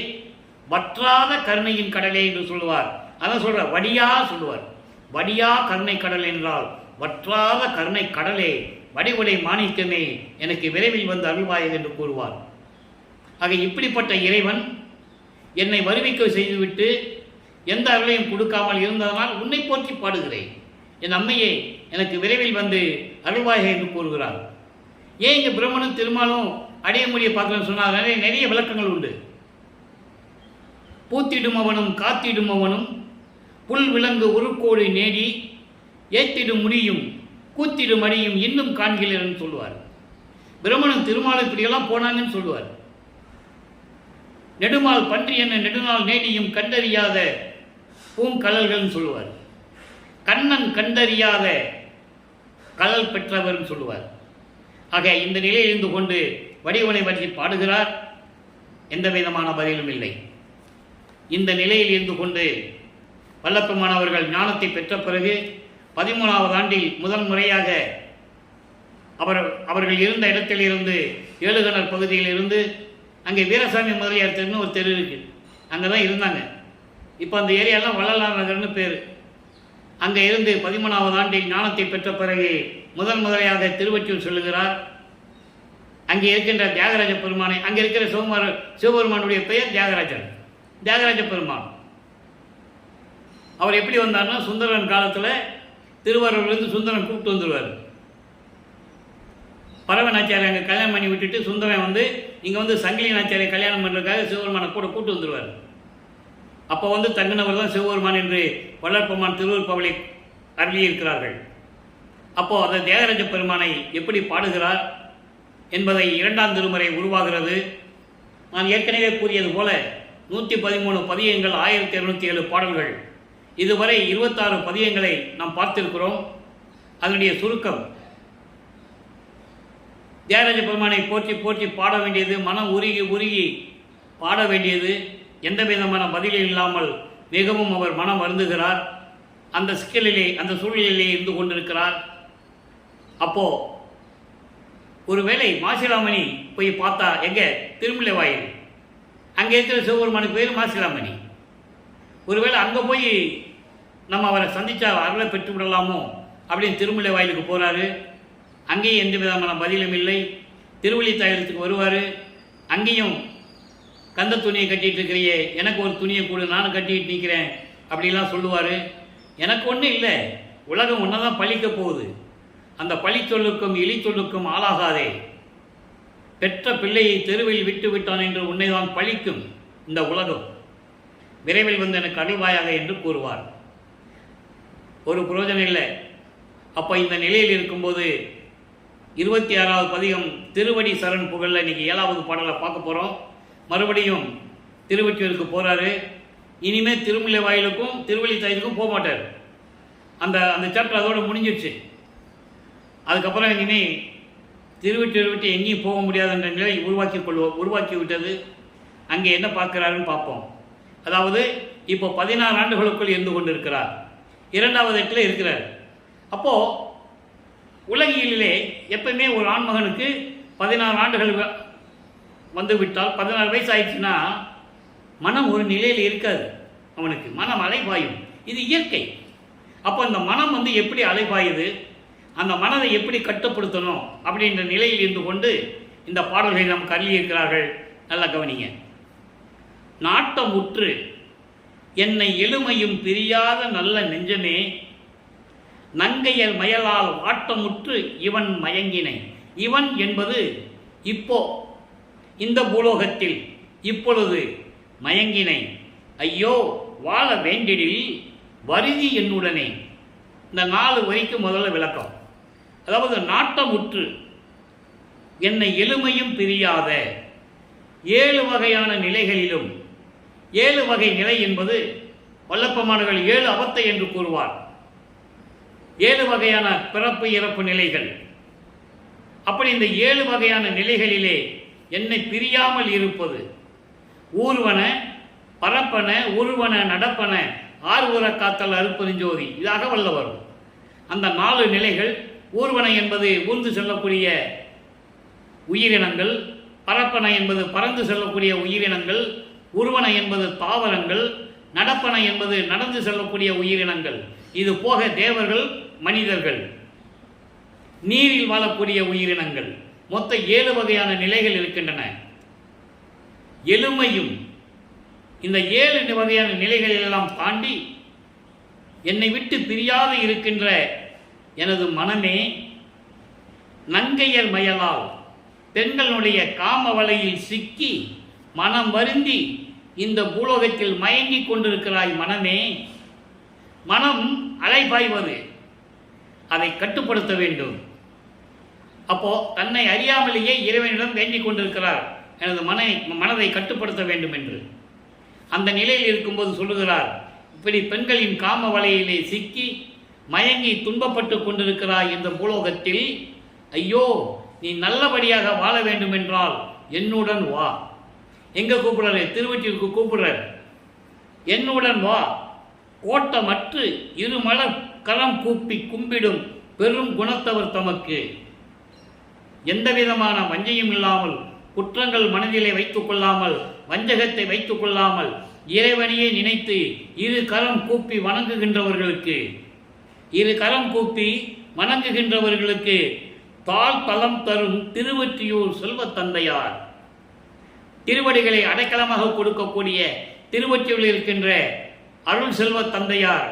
வற்றாத கருணையின் கடலே என்று சொல்லுவார். அதான் சொல்கிறார், சொல்லுவார். வடியா கருணை கடல் என்றால் வற்றாத கருணை கடலே, வடிவுடை மாணிக்கமே, எனக்கு விரைவில் வந்து அருள்வாய் என்று கூறுவார். ஆக இப்படிப்பட்ட இறைவன் என்னை வருவிக்க செய்துவிட்டு எந்த அருளையும் கொடுக்காமல் இருந்ததனால் உன்னை போற்றி பாடுகிறேன், என் அம்மையே எனக்கு விரைவில் வந்து அருள்வாய் என்று கூறுகிறார். ஏன் இங்கே பிரம்மனும் திருமாலும் அடைய முடிய பார்க்கணும்னு சொன்னால் நிறைய விளக்கங்கள் உண்டு. பூத்திடும் அவனும் காத்திடும் அவனும் புல் விலங்கு உருக்கோடு நேடி ஏத்திடும் முடியும் கூத்திடும் அடியும் இன்னும் காண்கிறேன்னு சொல்லுவார். பிரம்மனும் திருமாலும் இப்படியெல்லாம் போனாங்கன்னு சொல்லுவார். நெடுமால் பன்றி என்ன நெடுநாள் நேடியும் கண்டறியாத பூங்கலல்கள்னு சொல்லுவார். கண்ணன் கண்டறியாத கலல் பெற்றவர்னு சொல்லுவார். ஆக இந்த நிலையில் இருந்து கொண்டு வடிவனை பற்றி பாடுகிறார். எந்த விதமான பதிலும் இல்லை. இந்த நிலையில் இருந்து கொண்டு வல்லப்பெருமானவர்கள் ஞானத்தை பெற்ற பிறகு 13வது ஆண்டில் முதல் முறையாக அவர்கள் இருந்த இடத்திலிருந்து ஏழுகணர் பகுதியில் இருந்து அங்கே வீரசாமி முதலியார் தெருன்னு ஒரு தெரு இருக்குது, அங்கே தான் இருந்தாங்க. இப்போ அந்த ஏரியாலாம் வள்ளலார் நகர்னு பேர். அங்கே இருந்து 13வது ஆண்டில் ஞானத்தை பெற்ற பிறகு முதல் முறையாக திருவொற்றியூர் சொல்லுகிறார். அங்கே இருக்கின்ற தியாகராஜ பெருமானை, அங்கே இருக்கிற சிவபெருமானுடைய பெயர் தியாகராஜ பெருமான். அவர் எப்படி வந்தார்னா, சுந்தரன் காலத்தில் திருவாரூர்லேருந்து சுந்தரன் கூப்பிட்டு வந்துடுவார். பறவை நாச்சியாரை அங்கே கல்யாணம் பண்ணி விட்டுட்டு சுந்தரன் வந்து இங்கே வந்து சங்கிலி நாச்சியாரை கல்யாணம் பண்ணுறதுக்காக சிவபெருமானை கூட கூப்பிட்டு வந்துடுவார். அப்போ வந்து தங்கினவர் தான் சிவபெருமான் என்று வள்ளற்பெருமான் திருவருட்பாவிலை அருளியிருக்கிறார்கள். அப்போது அந்த தியாகராஜ பெருமானை எப்படி பாடுகிறார் என்பதை 2ஆம் திருமுறை உருவாகிறது. நான் ஏற்கனவே கூறியது போல 113 பதியங்கள், 1207 பாடல்கள், இதுவரை 26 பதியங்களை நாம் பார்த்திருக்கிறோம். அதனுடைய சுருக்கம், தியாகராஜ பெருமானை போற்றி போற்றி பாட வேண்டியது, மனம் உருகி பாட வேண்டியது, எந்த விதமான பதிலும் இல்லாமல் மிகவும் அவர் மனம் வருந்துகிறார். அந்த சிக்கலிலே, அந்த சூழ்நிலையிலே இருந்து கொண்டிருக்கிறார். அப்போது ஒருவேளை மாசிலாமணி போய் பார்த்தா, எங்கே திருமலை வாயில் அங்கே இருக்கிற சிவபெருமானுக்கு பேர் மாசிலாமணி, ஒருவேளை அங்கே போய் நம்ம அவரை சந்தித்தா அருளை பெற்று விடலாமோ அப்படின்னு திருமலை வாயிலுக்கு போகிறாரு. அங்கேயும் எந்த விதமான பதிலும் இல்லை. திருவள்ளித்தாயிரத்துக்கு வருவார். அங்கேயும் கந்த துணியை கட்டிகிட்டு இருக்கிறியே, எனக்கு ஒரு துணியை கொடு, நானும் கட்டிக்கிட்டு நிற்கிறேன் அப்படிலாம் சொல்லுவார். எனக்கு ஒன்றும் இல்லை, உலகம் ஒன்றை தான் பழிக்க போகுது, அந்த பழி சொல்லுக்கும் இழி சொல்லுக்கும் ஆளாகாதே. பெற்ற பிள்ளையை தெருவில் விட்டு விட்டான் என்று உன்னைதான் பழிக்கும் இந்த உலகம். விரைவில் வந்து எனக்கு அருள்வாயாக என்று கூறுவார். ஒரு பிரயோஜனம் இல்லை. அப்போ இந்த நிலையில் இருக்கும்போது 26வது பதிகம் திருவடி சரண் புகழில் இன்றைக்கி 7வது பாடலை பார்க்க போகிறோம். மறுபடியும் திருவொற்றியூருக்கு போகிறாரு. இனிமேல் திருமலை வாயிலுக்கும் திருவள்ளி தாயத்துக்கும் போக மாட்டார். அந்த சாப்டர் அதோடு முடிஞ்சிடுச்சு. அதுக்கப்புறம் இனிமேல் திருவொற்றியூர் விட்டு எங்கேயும் போக முடியாதுன்ற நிலை உருவாக்கி விட்டது. அங்கே என்ன பார்க்குறாருன்னு பார்ப்போம். அதாவது இப்போ 16 ஆண்டுகளுக்குள் இருந்து கொண்டு இருக்கிறார். 2வது எட்டில் இருக்கிறார். அப்போது உலகிலே எப்பவுமே ஒரு ஆண்மகனுக்கு 16 ஆண்டுகள் வந்து விட்டால் 16 வயசு ஆயிடுச்சுன்னா மனம் ஒரு நிலையில் இருக்காது. அவனுக்கு மனம் அலைபாயும். இது இயற்கை. அப்போ அந்த மனம் வந்து எப்படி அலைபாயுது, அந்த மனதை எப்படி கட்டுப்படுத்தணும் அப்படின்ற நிலையில் இருந்து கொண்டு இந்த பாடல்களை நமக்கு அருளியிருக்கிறார்கள். நல்லா கவனிங்க. நாட்டமுற்று என்னை எளிமையும் பிரியாத நல்ல நெஞ்சமே, நங்கையர் மயலால் வாட்டமுற்று இவன் மயங்கினை. இவன் என்பது இப்போ இந்த பூலோகத்தில் இப்பொழுது மயங்கினை. ஐயோ வாழ வேண்டிடில் வருதி என்னுடனே. இந்த 4 வரிக்கு முதல்ல விளக்கம். அதாவது நாட்டமுற்று என்னை எளிமையும் பிரியாத 7 வகையான நிலைகளிலும் 7 வகை நிலை என்பது வல்லப்பமானவர்கள் 7 அவத்தை என்று கூறுவார். 7 வகையான பிறப்பு இறப்பு நிலைகள். அப்படி இந்த 7 வகையான நிலைகளிலே என்னை பிரியாமல் இருப்பது ஊர்வன பரப்பன உருவன நடப்பன ஆறுவர காத்தல் அருப்பெருஞ்சோதி. இதாக வல்ல வரும். அந்த 4 நிலைகள். ஊர்வன என்பது ஊர்ந்து செல்லக்கூடிய உயிரினங்கள், பரப்பன என்பது பறந்து செல்லக்கூடிய உயிரினங்கள், உருவன என்பது தாவரங்கள், நடப்பன என்பது நடந்து செல்லக்கூடிய உயிரினங்கள். இது போக தேவர்கள், மனிதர்கள், நீரில் வாழக்கூடிய உயிரினங்கள். மொத்த 7 வகையான நிலைகள் இருக்கின்றன. எளிமையும் இந்த 7 வகையான நிலைகளெல்லாம் தாண்டி என்னை விட்டு பிரியாது இருக்கின்ற எனது மனமே, நங்கையர் மயலால் பெண்களுடைய காம வலையில் சிக்கி மனம் வருந்தி இந்த பூலோகத்தில் மயங்கி கொண்டிருக்கிறாய் மனமே. மனம் அலைபாய்வது, அதை கட்டுப்படுத்த வேண்டும். அப்போ தன்னை அறியாமலேயே இறைவனிடம் வேண்டிக் கொண்டிருக்கிறார், எனது மனதை கட்டுப்படுத்த வேண்டும் என்று. அந்த நிலையில் இருக்கும்போது சொல்லுகிறார், இப்படி பெண்களின் காம வலையிலே சிக்கி மயங்கி துன்பப்பட்டு கொண்டிருக்கிறாய் இந்த பூலோகத்தில். ஐயோ நீ நல்லபடியாக வாழ வேண்டும் என்றால் என்னுடன் வா. எங்க கூப்பிடுறாரு? திருவொற்றியூருக்கு கூப்பிடுறார். என்னுடன் வா. கோட்டமற்று இருமலர் கரம் கூப்பி கும்பிடும் பெரும் குணத்தவர் தமக்கு. எந்த விதமான வஞ்சையும் இல்லாமல், குற்றங்கள் மனதிலே வைத்துக் கொள்ளாமல், வஞ்சகத்தை வைத்துக் கொள்ளாமல், இறைவனையே நினைத்து 2 கரம் கூப்பி வணங்குகின்றவர்களுக்கு, 2 கரம் கூப்பி வணங்குகின்றவர்களுக்கு தாழ் தலம் தரும் திருவொற்றியூர் செல்வ தந்தையார். திருவடிகளை அடைக்கலமாக கொடுக்கக்கூடிய திருவொற்றியூரில் இருக்கின்ற அருள் செல்வ தந்தையார்,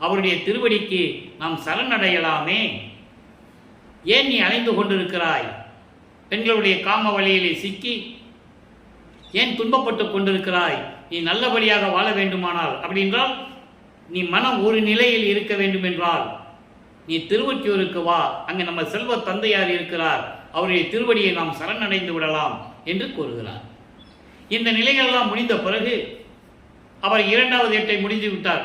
அவருடைய திருவடிக்கு நாம் சரணடையலாமே. ஏன் நீ அலைந்து கொண்டிருக்கிறாய்? பெண்களுடைய காம வழியிலே சிக்கி ஏன் துன்பப்பட்டு கொண்டிருக்கிறாய்? நீ நல்லபடியாக வாழ வேண்டுமானால், அப்படின்றால் நீ மனம் ஒரு நிலையில் இருக்க வேண்டும் என்றால் நீ திருவொற்றியூருக்கு வா. அங்கே நம்ம செல்வ தந்தையார் இருக்கிறார், அவருடைய திருவடியை நாம் சரணடைந்து விடலாம் என்று கூறுகிறார். இந்த நிலைகளெல்லாம் முடிந்த பிறகு அவர் 2வது எட்டை முடிந்து விட்டார்.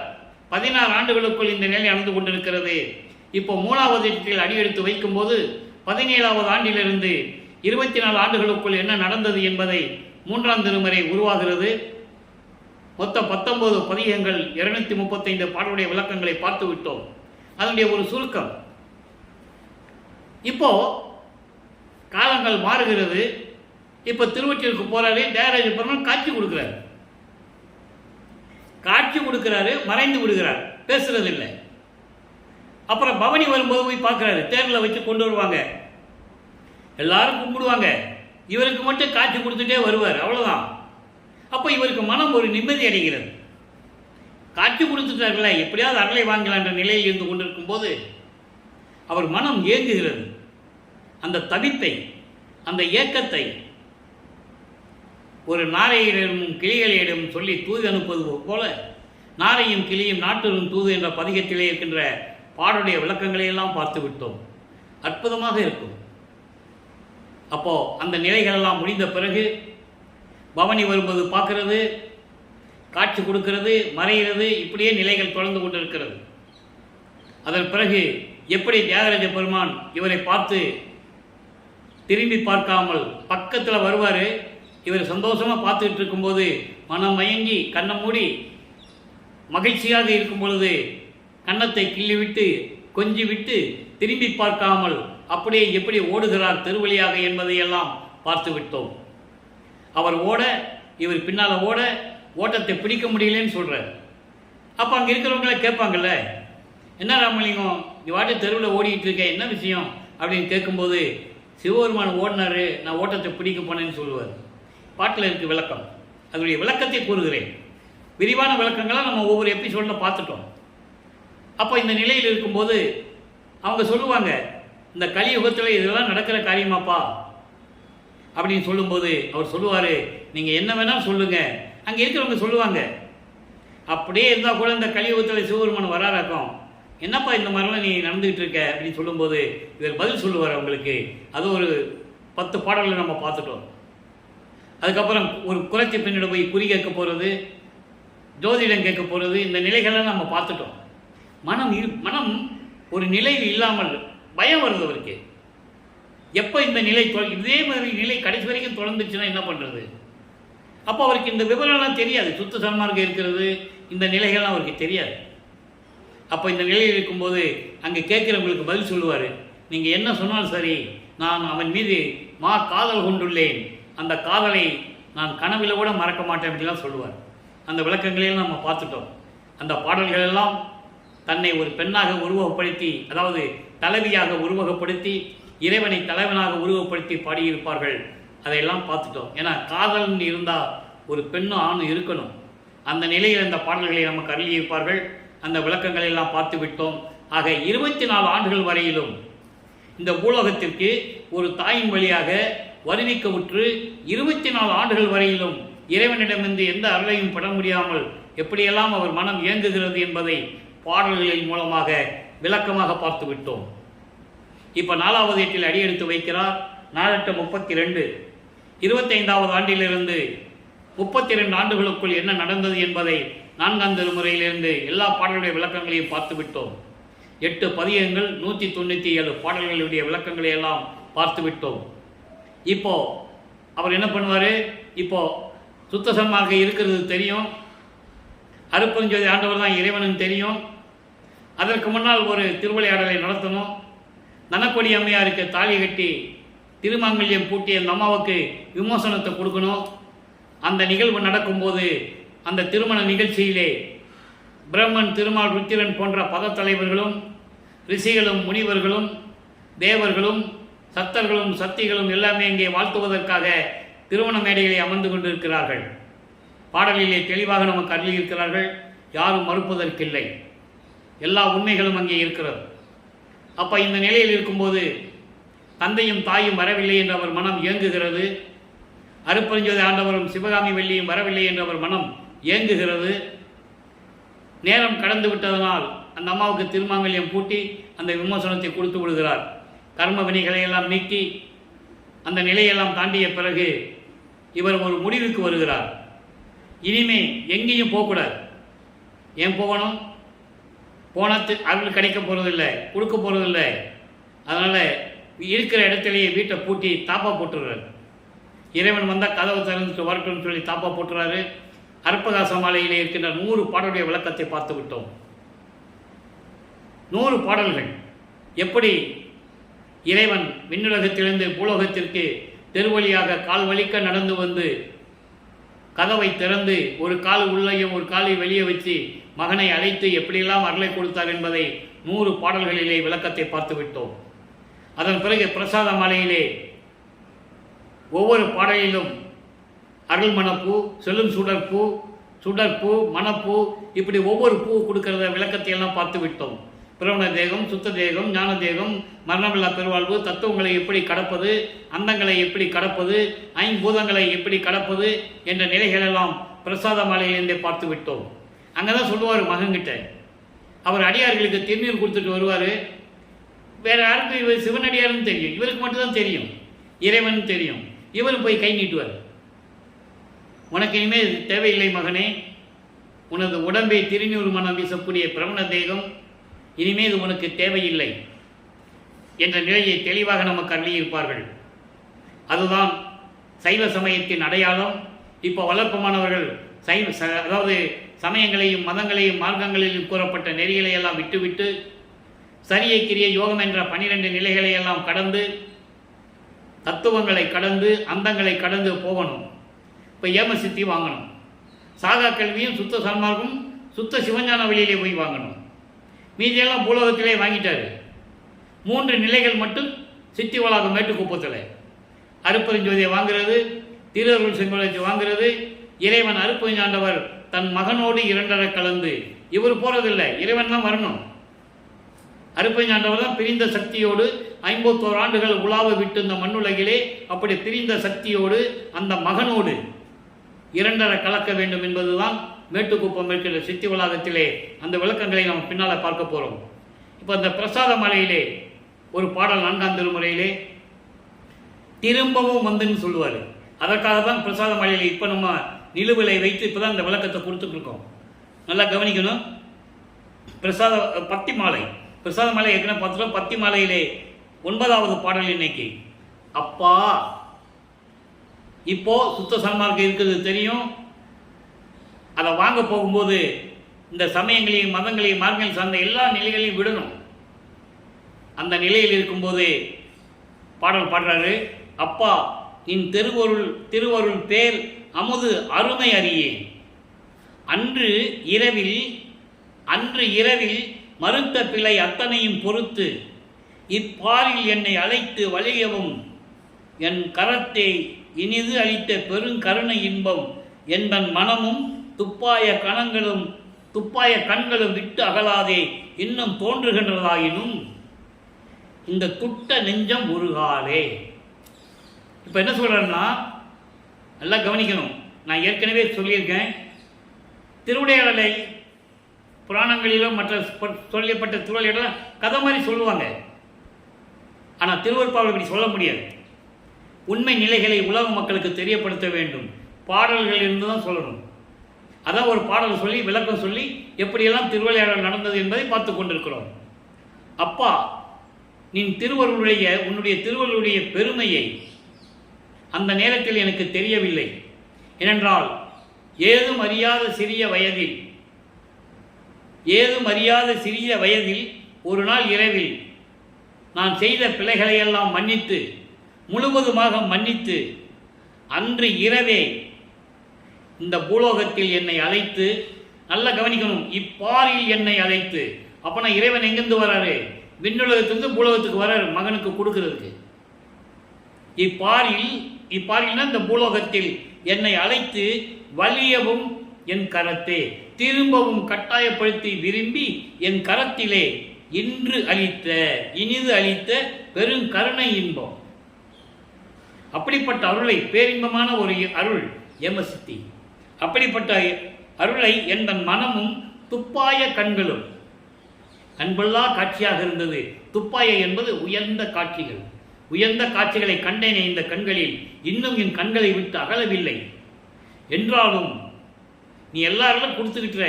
16 ஆண்டுகளுக்குள் இந்த நிலை நடந்து கொண்டிருக்கிறது. இப்போ 3வது எட்டில் அடியெடுத்து வைக்கும்போது 17வது ஆண்டிலிருந்து 24 ஆண்டுகளுக்குள் என்ன நடந்தது என்பதை 3ஆம் திருமுறை உருவாகிறது. மொத்தம் 19 பதிகங்கள், 235 பாடலுடைய விளக்கங்களை பார்த்து விட்டோம். அதனுடைய ஒரு சுருக்கம். இப்போ காலங்கள் மாறுகிறது. இப்போ திருவொற்றியூருக்கு போறாரு. தியாகராஜ பெருமான் காட்சி கொடுக்கிறாரு, மறைந்து விடுகிறார், பேசுறது இல்லை. அப்புறம் பவனி வரும்போது போய் பார்க்குறாரு. தேரில் வச்சு கொண்டு வருவாங்க, எல்லாரும் கும்பிடுவாங்க, இவருக்கு மட்டும் காட்சி கொடுத்துட்டே வருவார், அவ்வளோதான். அப்போ இவருக்கு மனம் ஒரு நிம்மதி அடைகிறது. காட்சி கொடுத்துட்டார்கள, எப்படியாவது அருளை வாங்கலான்ற நிலையில் இருந்து கொண்டிருக்கும் போது அவர் மனம் ஏங்குகிறது. அந்த தவிப்பை, அந்த ஏக்கத்தை ஒரு நாரையிடமும் கிளிகளிடம் சொல்லி தூது அனுப்புவது போல, நாரையும் கிளியும் நாட்டுறும் தூது என்ற பதிகத்திலே இருக்கின்ற பாடலுடைய விளக்கங்களை எல்லாம் பார்த்து விட்டோம். அற்புதமாக இருக்கும். அப்போ அந்த நிலைகளெல்லாம் முடிந்த பிறகு பவனி வரும்போது பார்க்கிறது, காட்சி கொடுக்கிறது, மறைகிறது, இப்படியே நிலைகள் தொடர்ந்து கொண்டிருக்கிறது. அதன் பிறகு எப்படி தியாகராஜ பெருமான் இவரை பார்த்து திரும்பி பார்க்காமல் பக்கத்தில் வருவார். இவர் சந்தோஷமாக பார்த்துக்கிட்டு இருக்கும்போது மனம் மயங்கி கண்ணை மூடி மகிழ்ச்சியாக இருக்கும் பொழுது கன்னத்தை கிள்ளி விட்டு கொஞ்சி விட்டு திரும்பி பார்க்காமல் அப்படியே எப்படி ஓடுகிறார் தெருவழியாக என்பதையெல்லாம் பார்த்து விட்டோம். அவர் ஓட, இவர் பின்னால் ஓட, ஓட்டத்தை பிடிக்க முடியலன்னு சொல்கிறார். அப்போ அங்கே இருக்கிறவங்கள கேட்பாங்கல்ல, என்ன ராமலிங்கம் நீ வாட்டி தெருவில் ஓடிக்கிட்டு இருக்க, என்ன விஷயம் அப்படின்னு கேட்கும்போது, சிவபெருமான் ஓடினார், நான் ஓட்டத்தை பிடிக்க போனேன்னு சொல்லுவார். பாட்டில் இருக்குது விளக்கம். அதனுடைய விளக்கத்தை கூறுகிறேன். விரிவான விளக்கங்களாக நம்ம ஒவ்வொரு எபிசோடில் பார்த்துட்டோம். அப்போ இந்த நிலையில் இருக்கும்போது அவங்க சொல்லுவாங்க, இந்த கலியுகத்தில் இதெல்லாம் நடக்கிற காரியமாப்பா அப்படின்னு சொல்லும்போது அவர் சொல்லுவார், நீங்கள் என்ன வேணாலும் சொல்லுங்கள். அங்கே இருக்கிறவங்க சொல்லுவாங்க, அப்படியே இருந்தால் கூட இந்த கலியுகத்தில் சிவபெருமான் வராராக்கும், என்னப்பா இந்த மாதிரிலாம் நீ நடந்துக்கிட்டு இருக்க அப்படின்னு சொல்லும்போது இவர் பதில் சொல்லுவார் அவங்களுக்கு. அது ஒரு 10 பாடல்களை நம்ம பார்த்துட்டோம். அதுக்கப்புறம் ஒரு குறைச்சி பெண்ணிடம் போய் குறி கேட்க போகிறது, ஜோதிடம் கேட்க போகிறது, இந்த நிலைகள்லாம் நம்ம பார்த்துட்டோம். மனம் ஒரு நிலையில் இல்லாமல் பயம் வருது அவருக்கு. எப்போ இந்த நிலை இதே மாதிரி நிலை கடைசி வரைக்கும் தொடர்ந்துச்சுன்னா என்ன பண்ணுறது? அப்போ அவருக்கு இந்த விவரம்லாம் தெரியாது. சுத்த சன்மார்க்கம் இருக்கிறது, இந்த நிலைகள்லாம் அவருக்கு தெரியாது. அப்போ இந்த நிலையில் இருக்கும்போது அங்கே கேட்குறவங்களுக்கு பதில் சொல்லுவார், நீங்கள் என்ன சொன்னாலும் சரி, நான் அவன் மீது காதல் கொண்டுள்ளேன், அந்த காதலை நான் கனவில் கூட மறக்க மாட்டேன் அப்படிலாம் சொல்லுவார். அந்த விளக்கங்களையும் நம்ம பார்த்துட்டோம். அந்த பாடல்களெல்லாம் தன்னை ஒரு பெண்ணாக உருவகப்படுத்தி, அதாவது தலைவியாக உருவகப்படுத்தி, இறைவனை தலைவனாக உருவப்படுத்தி பாடியிருப்பார்கள். அதையெல்லாம் பார்த்துட்டோம். ஏன்னா காதல்னு இருந்தால் ஒரு பெண்ணும் ஆணும் இருக்கணும். அந்த நிலையில் அந்த பாடல்களை நமக்கு அருளியிருப்பார்கள். அந்த விளக்கங்களை எல்லாம் பார்த்து விட்டோம். ஆக 24 ஆண்டுகள் வரையிலும் இந்த பூலோகத்திற்கு ஒரு தாயின் வழியாக வருவிக்க உற்று 24 ஆண்டுகள் வரையிலும் இறைவனிடமிருந்து எந்த அருளையும் பெற முடியாமல் எப்படியெல்லாம் அவர் மனம் இயங்குகிறது என்பதை பாடல்களின் மூலமாக விளக்கமாக பார்த்து விட்டோம். இப்போ 4வது ஏட்டில் அடியெடுத்து வைக்கிறார். 4×32 25வது ஆண்டிலிருந்து 32 ஆண்டுகளுக்குள் என்ன நடந்தது என்பதை 4ஆம் திருமுறையிலிருந்து எல்லா பாடல்களுடைய விளக்கங்களையும் பார்த்து விட்டோம். 8 பதிகங்கள், 197 பாடல்களுடைய விளக்கங்களை எல்லாம் பார்த்து விட்டோம். இப்போ அவர் என்ன பண்ணுவார்? இப்போ சுத்த சன்மார்க்கம் இருக்கிறது தெரியும், அருப்பெருஞ்சோதி ஆண்டவர் தான் இறைவனும் தெரியும். அதற்கு முன்னால் ஒரு திருவிளையாடலை நடத்தணும். நனக்கொடி அம்மையாருக்கு தாலி கட்டி திருமாங்கல்யம் பூட்டிய அந்த அம்மாவுக்கு விமோசனத்தை கொடுக்கணும். அந்த நிகழ்வு நடக்கும்போது அந்த திருமண நிகழ்ச்சியிலே பிரம்மன், திருமால், ருத்திரன் போன்ற பதத்தலைவர்களும் ரிஷிகளும் முனிவர்களும் தேவர்களும் சத்தர்களும் சக்திகளும் எல்லாமே இங்கே வாழ்த்துவதற்காக திருமண மேடைகளை அமர்ந்து கொண்டிருக்கிறார்கள். பாடலிலே தெளிவாக நமக்கு அருளியிருக்கிறார்கள். யாரும் மறுப்பதற்கில்லை, எல்லா உண்மைகளும் அங்கே இருக்கிறது. அப்போ இந்த நிலையில் இருக்கும்போது தந்தையும் தாயும் வரவில்லை என்று அவர் மனம் இயங்குகிறது. அருப்பெருஞ்சோதி ஆண்டவரும் சிவகாமி வெள்ளியும் வரவில்லை என்று அவர் மனம் இயங்குகிறது. நேரம் கடந்து விட்டதனால் அந்த அம்மாவுக்கு திருமாங்கல்யம் பூட்டி அந்த விமோசனத்தை கொடுத்து விடுகிறார். கர்ம வினைகளை எல்லாம் நீக்கி அந்த நிலையெல்லாம் தாண்டிய பிறகு இவர் ஒரு முடிவுக்கு வருகிறார். இனிமே எங்கேயும் போகக்கூடாது. ஏன் போகணும்? போனது அருள் கிடைக்க போகிறதில்லை, கொடுக்க போகிறதில்லை. அதனால் இருக்கிற இடத்துலையே வீட்டை பூட்டி தாப்பா போட்டுறாரு. இறைவன் வந்தால் கதவை திறந்துட்டு வரட்டும்னு சொல்லி தாப்பா போட்டுறாரு. அற்பகாச மாலையிலே இருக்கின்ற 100 பாடலுடைய விளக்கத்தை பார்த்து விட்டோம். 100 பாடல்கள் எப்படி இறைவன் விண்ணுலகத்திலிருந்து பூலோகத்திற்கு தெருவழியாக கால் வலிக்க நடந்து வந்து கதவை திறந்து ஒரு கால் உள்ளேயும் ஒரு காலை வெளியே வச்சு மகனை அழைத்து எப்படியெல்லாம் அருளை கொடுத்தார் என்பதை 100 பாடல்களிலே விளக்கத்தை பார்த்து விட்டோம். அதன் பிறகு பிரசாத மாலையிலே ஒவ்வொரு பாடலிலும் அருள் மணப்பூ, செல்லும் சுடற்பூ, மணப்பூ, இப்படி ஒவ்வொரு பூ கொடுக்கறத விளக்கத்தை எல்லாம் பார்த்து விட்டோம். பிரவண தேகம், சுத்த தேகம், ஞான தேகம், மரணமில்லா பெருவாழ்வு, தத்துவங்களை எப்படி கடப்பது, அந்தங்களை எப்படி கடப்பது, ஐம்பூதங்களை எப்படி கடப்பது என்ற நிலைகளெல்லாம் பிரசாத மாலையிலிருந்தே பார்த்து விட்டோம். அங்கே தான் சொல்லுவார் மகன்கிட்ட. அவர் அடியார்களுக்கு திருநீர் கொடுத்துட்டு வருவார். வேறு யாருக்கும் இவர் சிவனடியார்னு தெரியும், இவருக்கு மட்டும்தான் தெரியும், இறைவன் தெரியும். இவர் போய் கை நீட்டுவார். உனக்கு இனிமேல் தேவையில்லை மகனே, உனது உடம்பை திருநீர் மனம் வீசக்கூடிய பிரவண தேகம் இனிமேல் உனக்கு தேவையில்லை என்ற நிலையை தெளிவாக நமக்கு அள்ளியிருப்பார்கள். அதுதான் சைவ சமயத்தின் அடையாளம். இப்போ வளர்ப்பமானவர்கள் அதாவது சமயங்களையும் மதங்களையும் மார்க்கங்களிலும் கூறப்பட்ட நெறிகளை எல்லாம் விட்டுவிட்டு சரியை கிரிய யோகம் என்ற 12 நிலைகளை எல்லாம் கடந்து தத்துவங்களை கடந்து அந்தங்களை கடந்து போகணும். இப்போ ஏம சித்தி வாங்கணும். சாகா கல்வியும் சுத்த சன்மார்க்கும் சுத்த சிவஞான வழியிலே போய் வாங்கணும். மீதியெல்லாம் பூலோகத்திலே வாங்கிட்டாரு. 3 நிலைகள் மட்டும் சித்தி வளாகம் மேட்டுக்குப்பத்தில் அருப்பெருஞ்சோதியை வாங்குறது, திருஅருள் செங்கோலத்தை வாங்குறது. இறைவன் அருப்பெருஞ்சாண்டவர் தன் மகனோடு 2.5 கலந்து, இவர் போகிறதில்லை, இறைவன் தான் வரணும். அருப்பெருஞ்சாண்டவர் தான் பிரிந்த சக்தியோடு 51 ஆண்டுகள் உலாவ விட்டு இந்த மண்ணுலகிலே அப்படி பிரிந்த சக்தியோடு அந்த மகனோடு 2.5 கலக்க வேண்டும் என்பதுதான் மேட்டுக்குப்பம் இருக்கிற சித்தி வளாகத்திலே அந்த விளக்கங்களை நாம் பின்னால் பார்க்க போகிறோம். இப்போ அந்த பிரசாத மலையிலே ஒரு பாடல் 4ஆம் திருமுறையிலே திரும்பவும் வந்துன்னு சொல்லுவார். அதற்காக தான் பிரசாத மலையில் இப்போ நம்ம நிலுவிலை வைத்து இப்போ தான் இந்த விளக்கத்தை கொடுத்துட்ருக்கோம். நல்லா கவனிக்கணும். பத்தி மாலை, பிரசாத மாலை ஏற்கனவே பார்த்துட்டோம். பத்தி மாலையிலே 9வது பாடல் இன்னைக்கு. அப்பா இப்போ சுத்த சன்மார்க்கம் இருக்குது தெரியும். அதை வாங்க போகும்போது இந்த சமயங்களையும் மதங்களையும் மார்க்கங்களையும் சார்ந்த எல்லா நிலைகளையும் விடணும். அந்த நிலையில் இருக்கும்போது பாடல் பாடுறாரு. அப்பா நின் திருவருள் பேர் அமுது அருமை அறியேன். அன்று இரவில் மறுத்த பிழை அத்தனையும் பொறுத்து இப்பாரில் என்னை அழைத்து வழியவும் என் கரத்தை இனிது அளித்த பெருங்கருணை இன்பம் என்பன் மனமும் துப்பாய கண்களும் விட்டு அகலாதே இன்னும் தோன்றுகின்றதாயினும் இந்த துட்ட நெஞ்சம் உருகாதே. இப்போ என்ன சொல்கிறேன்னா, நல்லா கவனிக்கணும். நான் ஏற்கனவே சொல்லியிருக்கேன், திருவிளையாடலை புராணங்களிலும் மற்ற சொல்லப்பட்ட திருவிளையாடல கதை மாதிரி சொல்லுவாங்க. ஆனால் திருவருட்பாவில் இப்படி சொல்ல முடியாது. உண்மை நிலைகளை உலக மக்களுக்கு தெரியப்படுத்த வேண்டும். பாடல்கள் இருந்து தான் சொல்லணும். அதான் ஒரு பாடல் சொல்லி விளக்கம் சொல்லி எப்படியெல்லாம் திருவிளையாடல் நடந்தது என்பதை பார்த்து கொண்டிருக்கிறோம். அப்பா உன்னுடைய திருவருளுடைய பெருமையை அந்த நேரத்தில் எனக்கு தெரியவில்லை. ஏனென்றால் ஏதும் அறியாத சிறிய வயதில் ஒரு நாள் இரவில் நான் செய்த பிழைகளையெல்லாம் மன்னித்து முழுவதுமாக மன்னித்து அன்று இரவே இந்த பூலோகத்தில் என்னை அழைத்து, நல்லா கவனிக்கணும், இப்பாரில் என்னை அழைத்து. அப்போனா இறைவன் எங்கிருந்து வராரு? விண்ணுலகத்திலிருந்து பூலோகத்துக்கு வராரு மகனுக்கு கொடுக்கிறதுக்கு. இப்பாரில்னா இந்த பூலோகத்தில் என்னை அழைத்து வலியவும் என் கரத்தே திரும்பவும் கட்டாயப்படுத்தி விரும்பி என் கரத்திலே இனிது அளித்த பெருங்கருணை இன்பம். அப்படிப்பட்ட அருளை, பேரின்பமான ஒரு அருள் ஏமசித்தி. அப்படிப்பட்ட அருளை என் மனமும் துப்பாய கண்களும், கண்பல்லா காட்சியாக இருந்தது. துப்பாய என்பது உயர்ந்த காட்சிகளை கண்டேனே இந்த கண்களில், இன்னும் என் கண்களை விட்டு அகலவில்லை. என்றாலும் நீ எல்லாரும் கொடுத்துக்கிட்ட,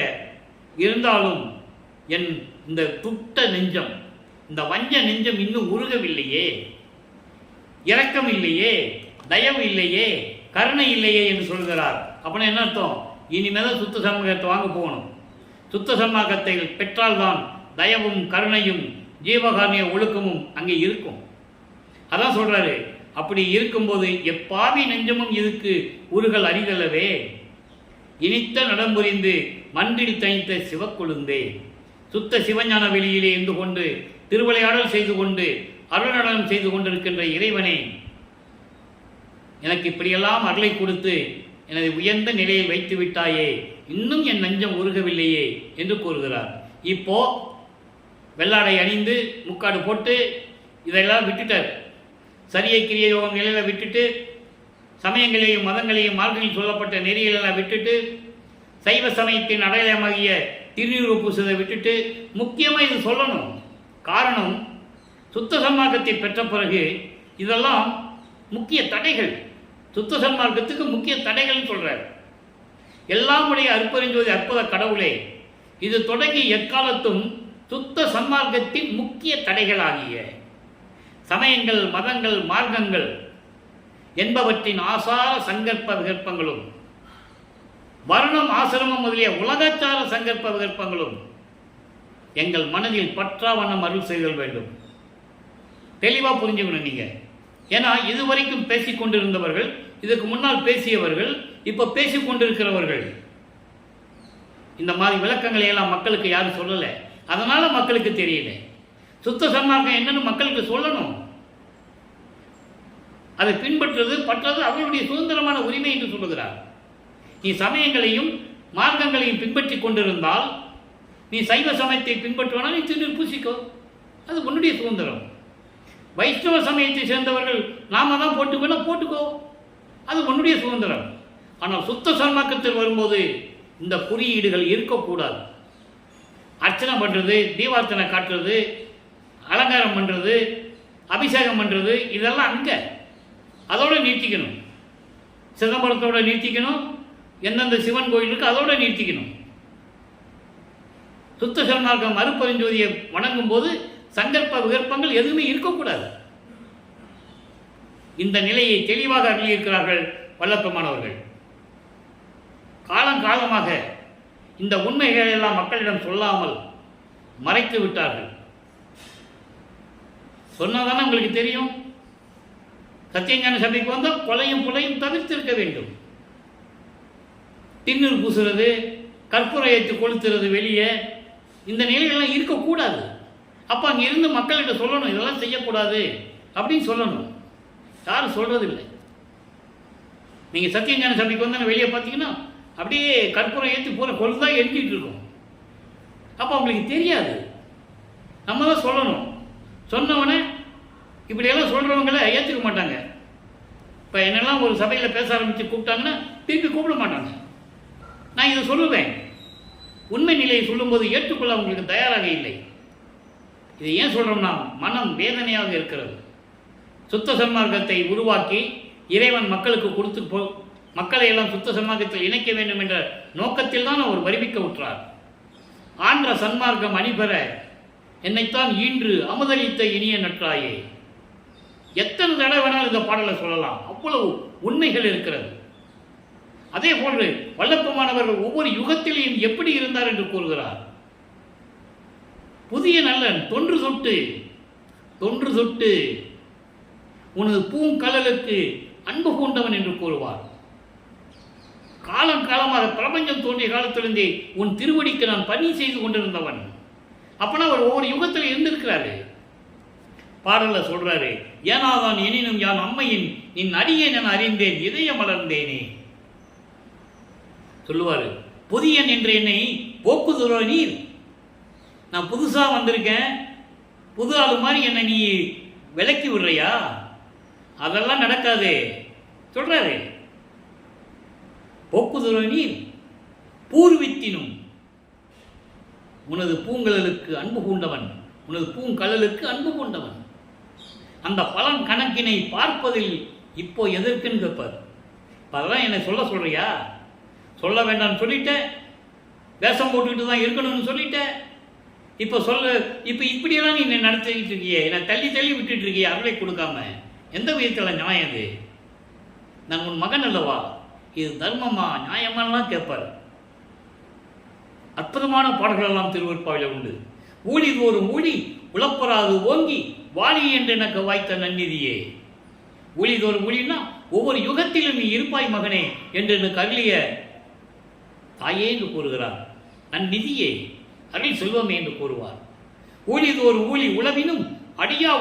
இருந்தாலும் என் இந்த துட்ட நெஞ்சம், இந்த வஞ்ச நெஞ்சம் இன்னும் உருகவில்லையே, இரக்கம் இல்லையே, தயவு இல்லையே, கருணை இல்லையே என்று சொல்கிறார். அப்படின்னா என்ன அர்த்தம்? இனிமேல் சுத்த சன்மார்க்கத்தை வாங்க போகணும். சுத்த சன்மார்க்கத்தை பெற்றால்தான் தயவும் கருணையும் ஜீவகாரணிய ஒழுக்கமும் அங்கே இருக்கும். அதான் சொல்றாரு. அப்படி இருக்கும்போது எப்பாவி நெஞ்சமும் இதுக்கு உருகல் அறிதலவே, இனித்த நடம்புரிந்து மன்றில் தனித்த சிவக்கொழுந்தே, சுத்த சிவஞான வெளியிலே இருந்து கொண்டு திருவிளையாடல் செய்து கொண்டு அருள்நடனம் செய்து கொண்டிருக்கின்ற இறைவனே, எனக்கு இப்படியெல்லாம் அருளை கொடுத்து எனது உயர்ந்த நிலையில் வைத்து விட்டாயே, இன்னும் என் நெஞ்சம் உருகவில்லையே என்று கூறுகிறார். இப்போ வெள்ளாடை அணிந்து முக்காடு போட்டு இதெல்லாம் விட்டுட்டார். சரியை கிரிய யோகம் நிலையில் விட்டுட்டு, சமயங்களையும் மதங்களையும் மார்க்கங்களில் சொல்லப்பட்ட நெறிகளெல்லாம் விட்டுட்டு, சைவ சமயத்தின் அடையாளமாகிய திருநீறு பூசுவதை விட்டுட்டு, முக்கியமாக இது சொல்லணும். காரணம், சுத்த சன்மார்க்கத்தை பெற்ற பிறகு இதெல்லாம் முக்கிய தடைகள். சுத்த சன்மார்க்கத்துக்கு முக்கிய தடைகள்னு சொல்கிறார். எல்லாம் உடைய அற்பறிஞ்சோதி அற்புத கடவுளே, இது தொடங்கி எக்காலத்தும் சுத்த சன்மார்க்கத்தின் முக்கிய தடைகளாகிய சமயங்கள் மதங்கள் மார்க்கங்கள் என்பவற்றின் ஆசார சங்கற்ப விகற்பங்களும் வர்ணம் ஆசிரமம் முதலிய உலகச்சார சங்கற்ப விகற்பங்களும் எங்கள் மனதில் பற்றா வண்ணம் அருள் செய்தல் வேண்டும். தெளிவாக புரிஞ்சுக்கணும் நீங்கள். ஏன்னா இதுவரைக்கும் பேசிக்கொண்டிருந்தவர்கள், இதுக்கு முன்னால் பேசியவர்கள், இப்போ பேசிக்கொண்டிருக்கிறவர்கள் இந்த மாதிரி விளக்கங்களை எல்லாம் மக்களுக்கு யாரும் சொல்லலை. அதனால் மக்களுக்கு தெரியல. சுத்த சன்மார்க்கம் என்னன்னு மக்களுக்கு சொல்லணும். அதை பின்பற்றுறது பற்றது அவர்களுடைய சுதந்திரமான உரிமை என்று சொல்லுகிறார். நீ சமயங்களையும் மார்க்கங்களையும் பின்பற்றி கொண்டிருந்தால், நீ சைவ சமயத்தை பின்பற்றுவானா நீ திருநீர் பூசிக்கோ, அது உன்னுடைய சுதந்திரம். வைஷ்ணவ சமயத்தை சேர்ந்தவர்கள் நாம தான் போட்டுக்கோ, அது உன்னுடைய சுதந்திரம். ஆனால் சுத்த சன்மார்க்கத்தில் வரும்போது இந்த குறியீடுகள் இருக்கக்கூடாது. அர்ச்சனை பண்ணுறது, தீபார்த்தனை காட்டுறது, அலங்காரம் பண்ணுறது, அபிஷேகம் பண்ணுறது, இதெல்லாம் அங்கே அதோடு நிறுத்திக்கணும். சிதம்பரத்தோடு நிறுத்திக்கணும். எந்தெந்த சிவன் கோயில் இருக்கு அதோடு நிறுத்திக்கணும். சுத்த சன்மார்க்கம் அருப்பெருஞ்சோதியை வணங்கும் போது சங்கற்ப விகற்பங்கள் எதுவுமே இருக்கக்கூடாது. இந்த நிலையை தெளிவாக அருளியிருக்கிறார்கள் வல்லப்பமானவர்கள். காலங்காலமாக இந்த உண்மைகளை எல்லாம் மக்களிடம் சொல்லாமல் மறைத்து விட்டார்கள். சொன்னாதானே உங்களுக்கு தெரியும். சத்தியஞான சபைக்கு வந்தால் கொலையும் புலையும் தவிர்த்திருக்க வேண்டும். திண்ணூர் பூசுறது, கற்பூரம் ஏற்றி கொளுத்துறது வெளியே, இந்த நிலைகள்லாம் இருக்கக்கூடாது. அப்போ அங்கே இருந்து மக்கள்கிட்ட சொல்லணும், இதெல்லாம் செய்யக்கூடாது அப்படின்னு சொல்லணும். யாரும் சொல்றதில்லை. நீங்கள் சத்தியஞான சபைக்கு வந்தால் வெளியே பார்த்தீங்கன்னா அப்படியே கற்பூரம் ஏற்றி போகிற கொழுதான் எரிஞ்சிட்டு இருக்கும். அப்போ அவங்களுக்கு தெரியாது. நம்ம தான் சொல்லணும். சொன்னவனே இப்படியெல்லாம் சொல்கிறவங்கள ஏற்றுக்க மாட்டாங்க. இப்போ என்னெல்லாம் ஒரு சபையில் பேச ஆரம்பித்து கூப்பிட்டாங்கன்னா திருப்பி கூப்பிட மாட்டாங்க. நான் இதை சொல்லுவேன். உண்மை நிலையை சொல்லும்போது ஏற்றுக்கொள்ள அவங்களுக்கு தயாராக இல்லை. இதை ஏன் சொல்கிறோம்னா மனம் வேதனையாக இருக்கிறது. சுத்த சன்மார்க்கத்தை உருவாக்கி இறைவன் மக்களுக்கு கொடுத்து மக்களை எல்லாம் சுத்த சன்மார்க்கத்தில் இணைக்க வேண்டும் என்ற நோக்கத்தில் தான் அவர் வருவிக்க விட்டார். ஆன்ற சன்மார்க்கம் அணிபெற என்னைத்தான் ஈன்று அமுதளித்த இனிய நற்றாயே. எத்தனை தடவை வேணாலும் இந்த பாடலை சொல்லலாம், அவ்வளவு உண்மைகள் இருக்கிறது. அதே போன்று வல்லப்பமானவர்கள் ஒவ்வொரு யுகத்திலையும் எப்படி இருந்தார் என்று கூறுகிறார். புதிய நல்லன் தொன்று தொட்டு உனது பூங்கலலுக்கு அன்பு கொண்டவன் என்று கூறுவார். காலம் காலமாக பிரபஞ்சம் தோன்றிய காலத்திலிருந்தே உன் திருவடிக்கு நான் பணி செய்து கொண்டிருந்தவன். அப்பனா அவர் ஒவ்வொரு யுகத்தில் இருந்திருக்கிறாரு. பாடல்ல சொல்றாரு, ஏனாதான் எனினும் யான் அம்மையின் நின் அடியேன் என அறிந்தேன் இதய மலர்ந்தேனே சொல்லுவாரு. புதியன் என்ற என்னை போக்குதுரோ நீர், நான் புதுசா வந்திருக்கேன், புது ஆளு மாதிரி என்னை நீ விலக்கி விடுறியா? அதெல்லாம் நடக்காது சொல்றாரு. போக்குதுரோ நீர் பூர்வித்தினும் உனது பூங்கலலுக்கு அன்பு கொண்டவன், உனது பூங்கலலுக்கு அன்பு கொண்டவன். அந்த பலன் கணக்கினை பார்ப்பதில் இப்போ எதற்குன்னு கேட்பார். அதெல்லாம் என்னை சொல்றியா? சொல்ல வேண்டாம்னு சொல்லிட்டேன், வேஷம் போட்டுக்கிட்டு தான் இருக்கணும்னு சொல்லிட்டேன். இப்போ இப்படியெல்லாம் நீ என்னை நடத்திக்கிட்டு இருக்கியே, என்னை தள்ளி விட்டுட்டு இருக்கியே அருளை கொடுக்காம, எந்த விதத்தில் நியாயம் இது? நான் உன் மகன் அல்லவா, இது தர்மமா நியாயமானலாம் கேட்பார். அற்புதமான பாடல்கள் எல்லாம் திருவருட்பாவில உண்டு. ஊழி தோறும் ஊழி உழப்பராது ஓங்கி வாழி என்று எனக்கு வாய்த்த நன்னிதியே. ஊழி தோறும் ஊழின்னா ஒவ்வொரு யுகத்திலும் நீ இருப்பாய் மகனே என்று எனக்கு அருளிய தாயே என்று கூறுகிறார். நன்னிதியே அருள் செல்வமே என்று கூறுவார். ஊழி தோறும் ஊழி உழவினும் அடியா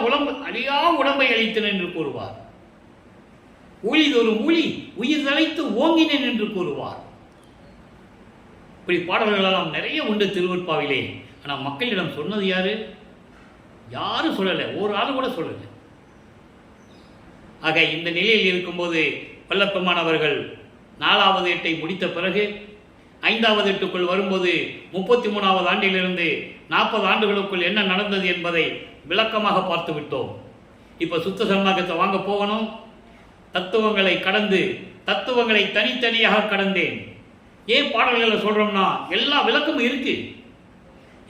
உடம்பை அளித்தன என்று கூறுவார். ஊழி தோறும் ஊழி உயிர் தலைத்து ஓங்கினேன் என்று கூறுவார். இப்படி பாடல்கள் எல்லாம் நிறைய உண்டு திருவருட்பாவிலே. ஆனால் மக்களிடம் சொன்னது யாரு? யாரும் சொல்லலை, ஒரு ஆள் கூட சொல்லலை. ஆக இந்த நிலையில் இருக்கும்போது வல்லப்பெருமான் அவர்கள் 4வது எட்டை முடித்த பிறகு 5வது எட்டுக்குள் வரும்போது 33வது ஆண்டிலிருந்து 40 ஆண்டுகளுக்குள் என்ன நடந்தது என்பதை விளக்கமாக பார்த்து விட்டோம். இப்போ சுத்த சன்மார்க்கத்தை வாங்க போகணும். தத்துவங்களை கடந்து, தத்துவங்களை தனித்தனியாக கடந்தேன். ஏன் பாடல்களை சொல்றோம்னா எல்லா விளக்கமும் இருக்கு,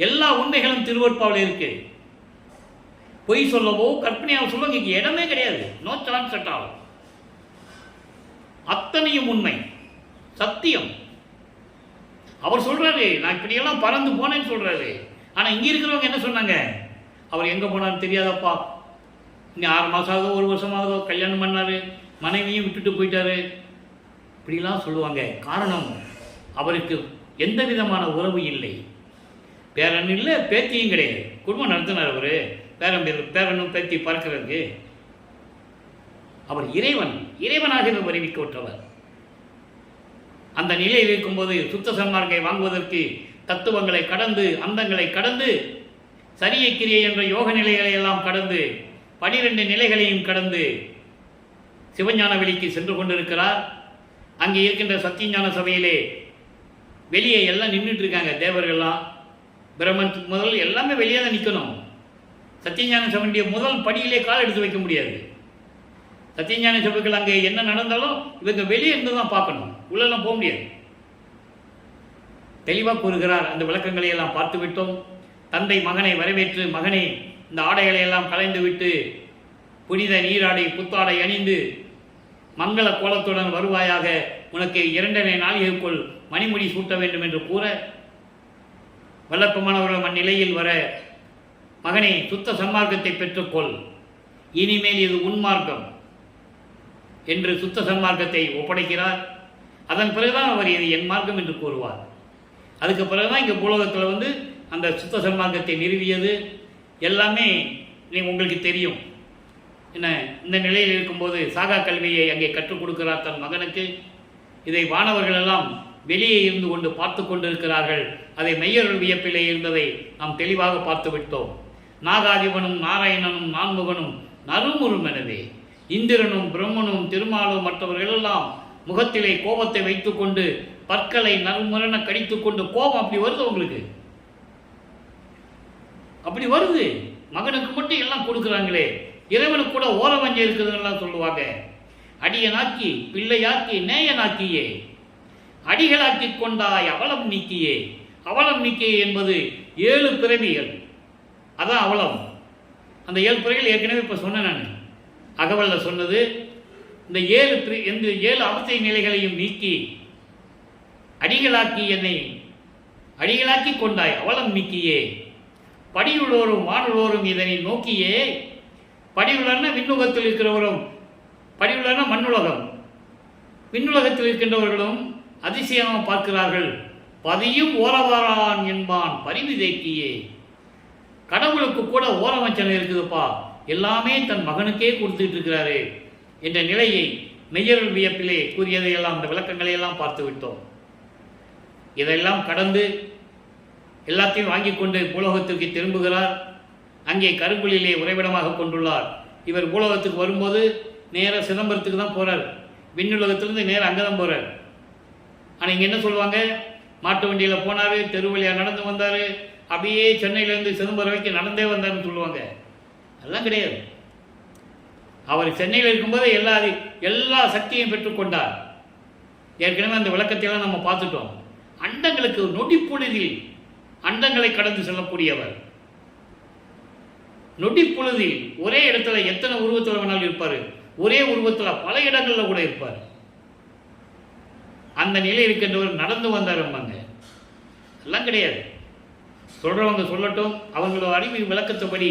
எல்லா உண்மைகளும் திருவருட்பாவில் இருக்கு. பொய் சொல்லவோ கற்பனையாக சொல்ல இங்கே இடமே கிடையாது. No chance at all. அத்தனையும் உண்மை, சத்தியம். அவர் சொல்றாரு, நான் இப்படியெல்லாம் பறந்து போனேன்னு சொல்றாரு. ஆனா இங்க இருக்கிறவங்க என்ன சொன்னாங்க? அவர் எங்க போனான்னு தெரியாதப்பா, இன்னும் 6 மாதம் ஆகுதோ 1 வருஷம் ஆகுதோ, கல்யாணம் பண்ணாரு, மனைவியும் விட்டுட்டு போயிட்டாரு, இப்படிலாம் சொல்லுவாங்க. காரணம், அவருக்கு எந்த விதமான உறவு இல்லை, பேரன் இல்லை, பேத்தியும் கிடையாது. குடும்பம் நடத்தினார் அவரு, பேரனும் பேத்தி பார்க்கிறதுக்கு. அவர் இறைவனாக அறிவிக்கப்பட்டவர். அந்த நிலையில் இருக்கும்போது சுத்த சன்மார்க்கை வாங்குவதற்கு தத்துவங்களை கடந்து, அந்தங்களை கடந்து, சரியை கிரியை என்ற யோக நிலைகளை எல்லாம் கடந்து, 12 நிலைகளையும் கடந்து சிவஞான வெளிக்கு சென்று கொண்டிருக்கிறார். அங்கே இருக்கின்ற சத்தியஞான சபையிலே வெளியே எல்லாம் நின்றுட்டு இருக்காங்க. தேவர்கள்லாம், பிரம்மன் முதல் எல்லாமே வெளியே தான் நிற்கணும். சத்தியஞான சபையுடைய முதல் படியிலே கால் எடுத்து வைக்க முடியாது. சத்தியஞான சபைகள் அங்கே என்ன நடந்தாலும் இவங்க வெளியே இருந்து தான் பார்க்கணும், உள்ளெல்லாம் போக முடியாது. தெளிவாக கூறுகிறார். அந்த விளக்கங்களை எல்லாம் பார்த்து விட்டோம். தந்தை மகனை வரவேற்று, மகனை இந்த ஆடைகளை எல்லாம் கலைந்து விட்டு புனித நீராடை புத்தாடை அணிந்து மங்கள கோலத்துடன் வருவாயாக, உனக்கு 2 நாளிகைக்குள் மணிமுடி சூட்ட வேண்டும் என்று கூற, வல்லப்பெருமானவர்கள் அந்நிலையில் வர, மகனை சுத்த சன்மார்க்கத்தை பெற்றுக்கொள், இனிமேல் இது உன்மார்க்கம் என்று சுத்த சன்மார்க்கத்தை ஒப்படைக்கிறார். அதன் பிறகுதான் அவர் இது என் மார்க்கம் என்று கூறுவார். அதுக்கு பிறகுதான் இங்கே பூலோகத்தில் அந்த சுத்த சன்மார்க்கத்தை நிறுவியது எல்லாமே உங்களுக்கு தெரியும். என்ன, இந்த நிலையில் இருக்கும்போது சாகா கல்வியை அங்கே கற்றுக் கொடுக்கிறார் தன் மகனுக்கு. இதை வானவர்கள் எல்லாம் வெளியே இருந்து கொண்டு பார்த்து கொண்டிருக்கிறார்கள். அதை மெய்யருள் வியப்பிலே இருந்ததை நாம் தெளிவாக பார்த்து விட்டோம். நாகாதிபனும் நாராயணனும் நான்முகனும் நறுமுறும் எனவே இந்திரனும் பிரம்மனும் திருமாலும் மற்றவர்களெல்லாம் முகத்திலே கோபத்தை வைத்துக்கொண்டு பற்களை நறுமுரண கடித்து கொண்டு, கோபம் அப்படி வருது உங்களுக்கு, அப்படி வருது. மகனுக்கு மட்டும் எல்லாம் கொடுக்குறாங்களே, இறைவனுக்கு கூட ஓரவஞ்ச இருக்குதுன்னெல்லாம் சொல்லுவாங்க. அடியனாக்கி பிள்ளையாக்கி நேயனாக்கியே, அடிகளாக்கி கொண்டாய் அவலம் நீக்கியே. அவலம் நீக்கியே என்பது 7 பிறவிகள், அதான் அவலம். அந்த 7 பிறவிகள் ஏற்கனவே இப்போ சொன்னேன் நான், அகவல்ல சொன்னது. இந்த 7 அவஸ்தை நிலைகளையும் நீக்கி அடிகளாக்கி என்னை அடிகளாக்கி கொண்டாய் அவலம் நீக்கியே. படியுள்ளோரும் வானுள்ளோரும் இதனை நோக்கியே. படியுள்ளன விண்ணுலகத்தில் இருக்கிறவரும், படியுள்ளன மண்ணுலகம், விண்ணுலகத்தில் இருக்கின்றவர்களும் அதிசயமாக பார்க்கிறார்கள். பதியும் ஓரவாரான் என்பான் பரிவு தேக்கியே. கடவுளுக்கு கூட ஓரவஞ்சனை இருக்குதுப்பா, எல்லாமே தன் மகனுக்கே கொடுத்துட்டு இருக்கிறாரு என்ற நிலையை மெய்யருள் வியப்பிலே கூறியதையெல்லாம், அந்த விளக்கங்களை எல்லாம் பார்த்து விட்டோம். இதெல்லாம் கடந்து எல்லாத்தையும் வாங்கி கொண்டு பூலோகத்திற்கு திரும்புகிறார். அங்கே கருங்குழியிலே உறைவிடமாக கொண்டுள்ளார். இவர் பூலோகத்துக்கு வரும்போது நேராக சிதம்பரத்துக்கு தான் போகிறார். விண்ணுலகத்திலிருந்து நேராக அங்கே தான் போகிறார். ஆனால் இங்கே என்ன சொல்லுவாங்க, மாட்டு வண்டியில் போனார், தெருவழியாக நடந்து வந்தார், அப்படியே சென்னையிலேருந்து சிதம்பரம் வரைக்கும் நடந்தே வந்தார்னு சொல்லுவாங்க. அதெல்லாம் கிடையாது. அவர் சென்னையில் இருக்கும்போது எல்லா சக்தியையும் பெற்றுக்கொண்டார். ஏற்கனவே அந்த விளக்கத்தையெல்லாம் நம்ம பார்த்துட்டோம். அண்டங்களுக்கு நொடிப்பொழுதில் அண்டங்களை கடந்து செல்லக்கூடியவர். நொடிப்பொழுதில் ஒரே இடத்துல எத்தனை உருவத்தில் வேணாலும் இருப்பார், ஒரே உருவத்தில் பல இடங்களில் கூட இருப்பார். அந்த நிலை இருக்கின்றவர் நடந்து வந்தாரும்பாங்க. எல்லாம் கிடையாது. சொல்றவங்க சொல்லட்டும், அவங்களோட அறிவு விளக்கத்தபடி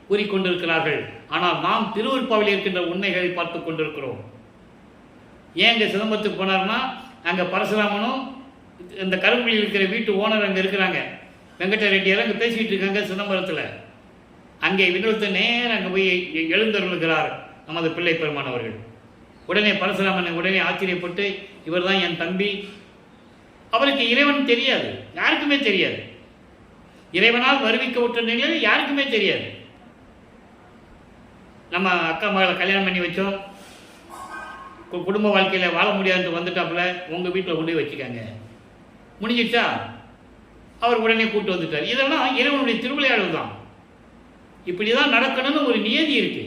கூறிக்கொண்டிருக்கிறார்கள். ஆனால் நாம் திருவருட்பாவில் இருக்கின்ற உண்மைகளை பார்த்து கொண்டிருக்கிறோம். ஏன் இங்கே சிதம்பரத்துக்கு போனார்னா, அங்கே பரசுராமனும் இந்த கருங்குழியில் இருக்கிற வீட்டு ஓனர் அங்கே இருக்கிறாங்க, வெங்கட ரெட்டியார் அங்கே பேசிக்கிட்டு இருக்காங்க சிதம்பரத்தில். அங்கே வினோத்தை நேரம் அங்கே போய் எழுந்தருளுகிறார் நமது பிள்ளை பெருமான் அவர்கள். உடனே பரசுராமன் உடனே ஆச்சரியப்பட்டு, இவர் தான் என் தம்பி. அவருக்கு இறைவன் தெரியாது, யாருக்குமே தெரியாது. இறைவனால் வருவிக்கப்பட்ட நிலையில் யாருக்குமே தெரியாது. நம்ம அக்கா மகளை கல்யாணம் பண்ணி வச்சோம், குடும்ப வாழ்க்கையில் வாழ முடியாதுன்னு வந்துட்டாப்புல, உங்கள் வீட்டில் கொண்டு போய் வச்சுக்காங்க, முடிஞ்சிட்டா அவர் உடனே கூப்பிட்டு வந்துட்டார். இதெல்லாம் இறைவனுடைய திருவிளையாடல் தான். இப்படி தான் நடக்கணும்னு ஒரு நியதி இருக்கு.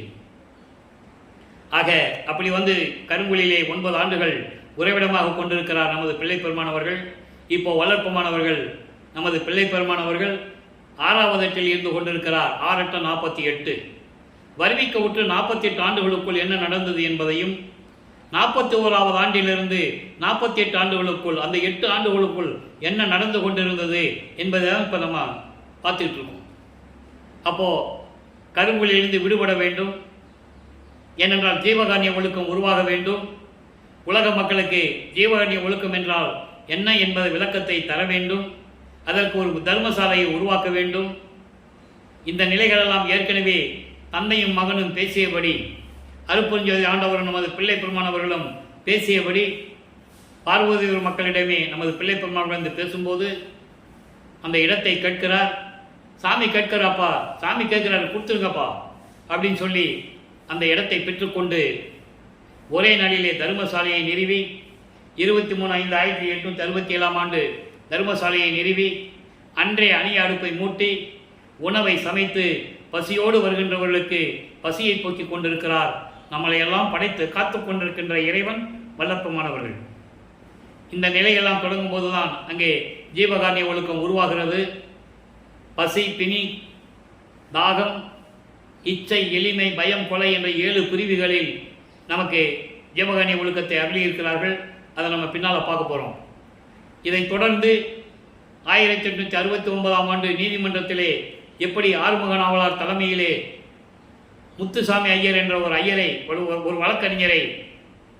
ஆக அப்படி கருங்குழியிலே 9 ஆண்டுகள் உறைவிடமாக கொண்டிருக்கிறார் நமது பிள்ளை பெருமானவர்கள். இப்போ வளர்ப்புமானவர்கள் நமது பிள்ளை பெருமானவர்கள் 6வது எட்டில் இருந்து கொண்டிருக்கிறார். 6 8 48 வருவிக்க விட்டு 48 ஆண்டுகளுக்குள் என்ன நடந்தது என்பதையும் 41வது ஆண்டிலிருந்து 48 ஆண்டுகளுக்குள் அந்த 8 ஆண்டுகளுக்குள் என்ன நடந்து கொண்டிருந்தது என்பதை தான் இப்போ நம்ம பார்த்துக்கிட்டு இருக்கோம். அப்போது கருங்குழியிலிருந்து விடுபட வேண்டும். ஏனென்றால் ஜீவகாருண்ய ஒழுக்கம் உருவாக வேண்டும். உலக மக்களுக்கு ஜீவகாருண்ய ஒழுக்கம் என்றால் என்ன என்பதை விளக்கத்தை தர வேண்டும். அதற்கு ஒரு தர்மசாலையை உருவாக்க வேண்டும். இந்த நிலைகளெல்லாம் ஏற்கனவே தந்தையும் மகனும் பேசியபடி, அருட்பெருஞ்சோதி ஆண்டவரும் நமது பிள்ளை பெருமானவர்களும் பேசியபடி, பார்வதியூர் மக்களிடமே நமது பிள்ளை பெருமானவர் வந்து பேசும்போது அந்த இடத்தை கேட்கிறார். சாமி கேட்கிறாப்பா, சாமி கேட்கிறாரு, கொடுத்துருங்கப்பா அப்படின்னு சொல்லி அந்த இடத்தை பெற்றுக்கொண்டு ஒரே நாளிலே தர்மசாலையை நிறுவி 23/5/1867 ஆண்டு தர்மசாலையை நிறுவி அன்றே அணிய அடுப்பை மூட்டி உணவை சமைத்து பசியோடு வருகின்றவர்களுக்கு பசியை போக்கிக் கொண்டிருக்கிறார். நம்மளையெல்லாம் படைத்து காத்து கொண்டிருக்கின்ற இறைவன் வல்லப்பமானவர்கள். இந்த நிலையெல்லாம் தொடங்கும் போதுதான் அங்கே ஜீவகாருண்ய ஒழுக்கம் உருவாகிறது. பசி, பிணி, தாகம், இச்சை, எளிமை, பயம், கொலை என்ற 7 பிரிவுகளில் நமக்கு ஜீவகாருண்ய ஒழுக்கத்தை அருளியிருக்கிறார்கள். அதை நம்ம பின்னால் பார்க்க போகிறோம். இதைத் தொடர்ந்து 1869 ஆண்டு நீதிமன்றத்திலே எப்படி ஆறுமுக நாவலார் தலைமையிலே முத்துசாமி ஐயர் என்ற ஒரு ஐயரை, ஒரு வழக்கறிஞரை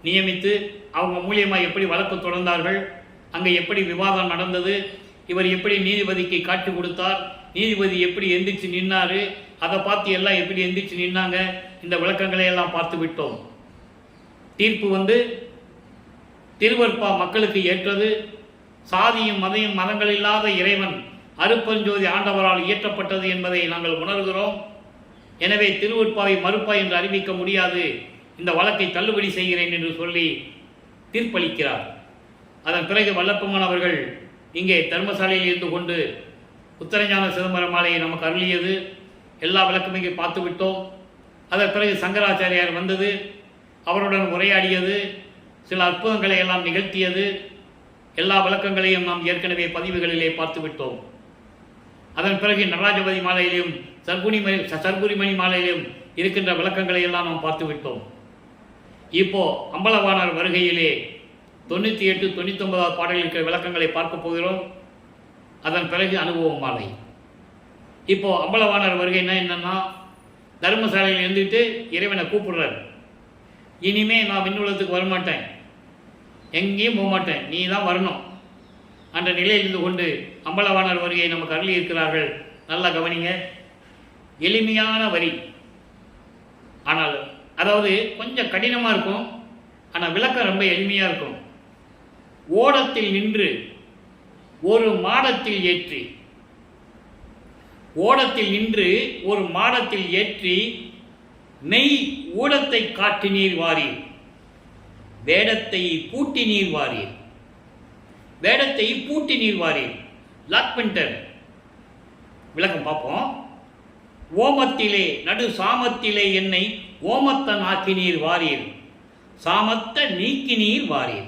நியமித்து அவங்க மூலியமாக எப்படி வழக்கு தொடர்ந்தார்கள், அங்கே எப்படி விவாதம் நடந்தது, இவர் எப்படி நீதிபதிக்கு காட்சி கொடுத்தார், நீதிபதி எப்படி எந்திரிச்சு நின்னார், அதை பார்த்து எல்லாம் எப்படி எந்திரிச்சு நின்னாங்க, இந்த விளக்கங்களை எல்லாம் பார்த்து விட்டோம். தீர்ப்பு திருவற்பா மக்களுக்கு ஏற்றது. சாதியும் மதங்கள் இல்லாத இறைவன் அருட்பெருஞ்சோதி ஆண்டவரால் இயற்றப்பட்டது என்பதை நாங்கள் உணர்கிறோம். எனவே திருவற்பாவை மறுப்பா என்று அறிவிக்க முடியாது, இந்த வழக்கை தள்ளுபடி செய்கிறேன் என்று சொல்லி தீர்ப்பளிக்கிறார். அதன் பிறகு வல்லப்பமானவர்கள் இங்கே தர்மசாலையில் இருந்து கொண்டு உத்தரஞான சிதம்பரம் மாலையை நமக்கு அருளியது. எல்லா விளக்கமும் இங்கே பார்த்து விட்டோம். அதன் பிறகு சங்கராச்சாரியார் வந்தது, அவருடன் உரையாடியது, சில அற்புதங்களை எல்லாம் நிகழ்த்தியது. எல்லா விளக்கங்களையும் நாம் ஏற்கனவே பதிவுகளிலே பார்த்து விட்டோம். அதன் பிறகு நடராஜபதி மாலையிலும் சர்க்குரிமணி மாலையிலும் இருக்கின்ற விளக்கங்களை எல்லாம் நாம் பார்த்து விட்டோம். இப்போ அம்பலவாணர் வருகையிலே 98, 99 பாடலில் இருக்கிற விளக்கங்களை பார்க்க போகிறோம். அதன் பிறகு அனுபவம் மாலை. இப்போ அம்பலவாணர் வருகைன்னா என்னன்னா, தர்மசாலையில் இருந்துட்டு இறைவனை கூப்பிடுறார். இனிமே நான் விண்ணுலகத்துக்கு வரமாட்டேன், எங்கேயும் போக மாட்டேன், நீ தான் வரணும் என்ற நிலையில் இருந்து கொண்டு அம்பலவாணர் வருகையை நமக்கு அருளி இருக்கிறார்கள். நல்லா கவனிங்க. எளிமையான வரி, ஆனால் அதாவது கொஞ்சம் கடினமாக இருக்கும், ஆனால் விளக்கம் ரொம்ப எளிமையாக இருக்கும். ஓடத்தில் நின்று ஒரு மாடத்தில் ஏற்றி, ஓடத்தில் நின்று ஒரு மாடத்தில் ஏற்றி மெய் ஊடத்தை காட்டி நீர் வாரீர், வேடத்தை பூட்டி நீர் வாரீர், வேடத்தை பூட்டி நீர் வாரீர். லாக்பெண்டர் விளக்கம் பார்ப்போம். ஓமத்திலே நடு சாமத்திலே என்னை ஓமத்தன் ஆக்கி நீர் வாரீர், சாமத்த நீக்கி நீர் வாரீர்.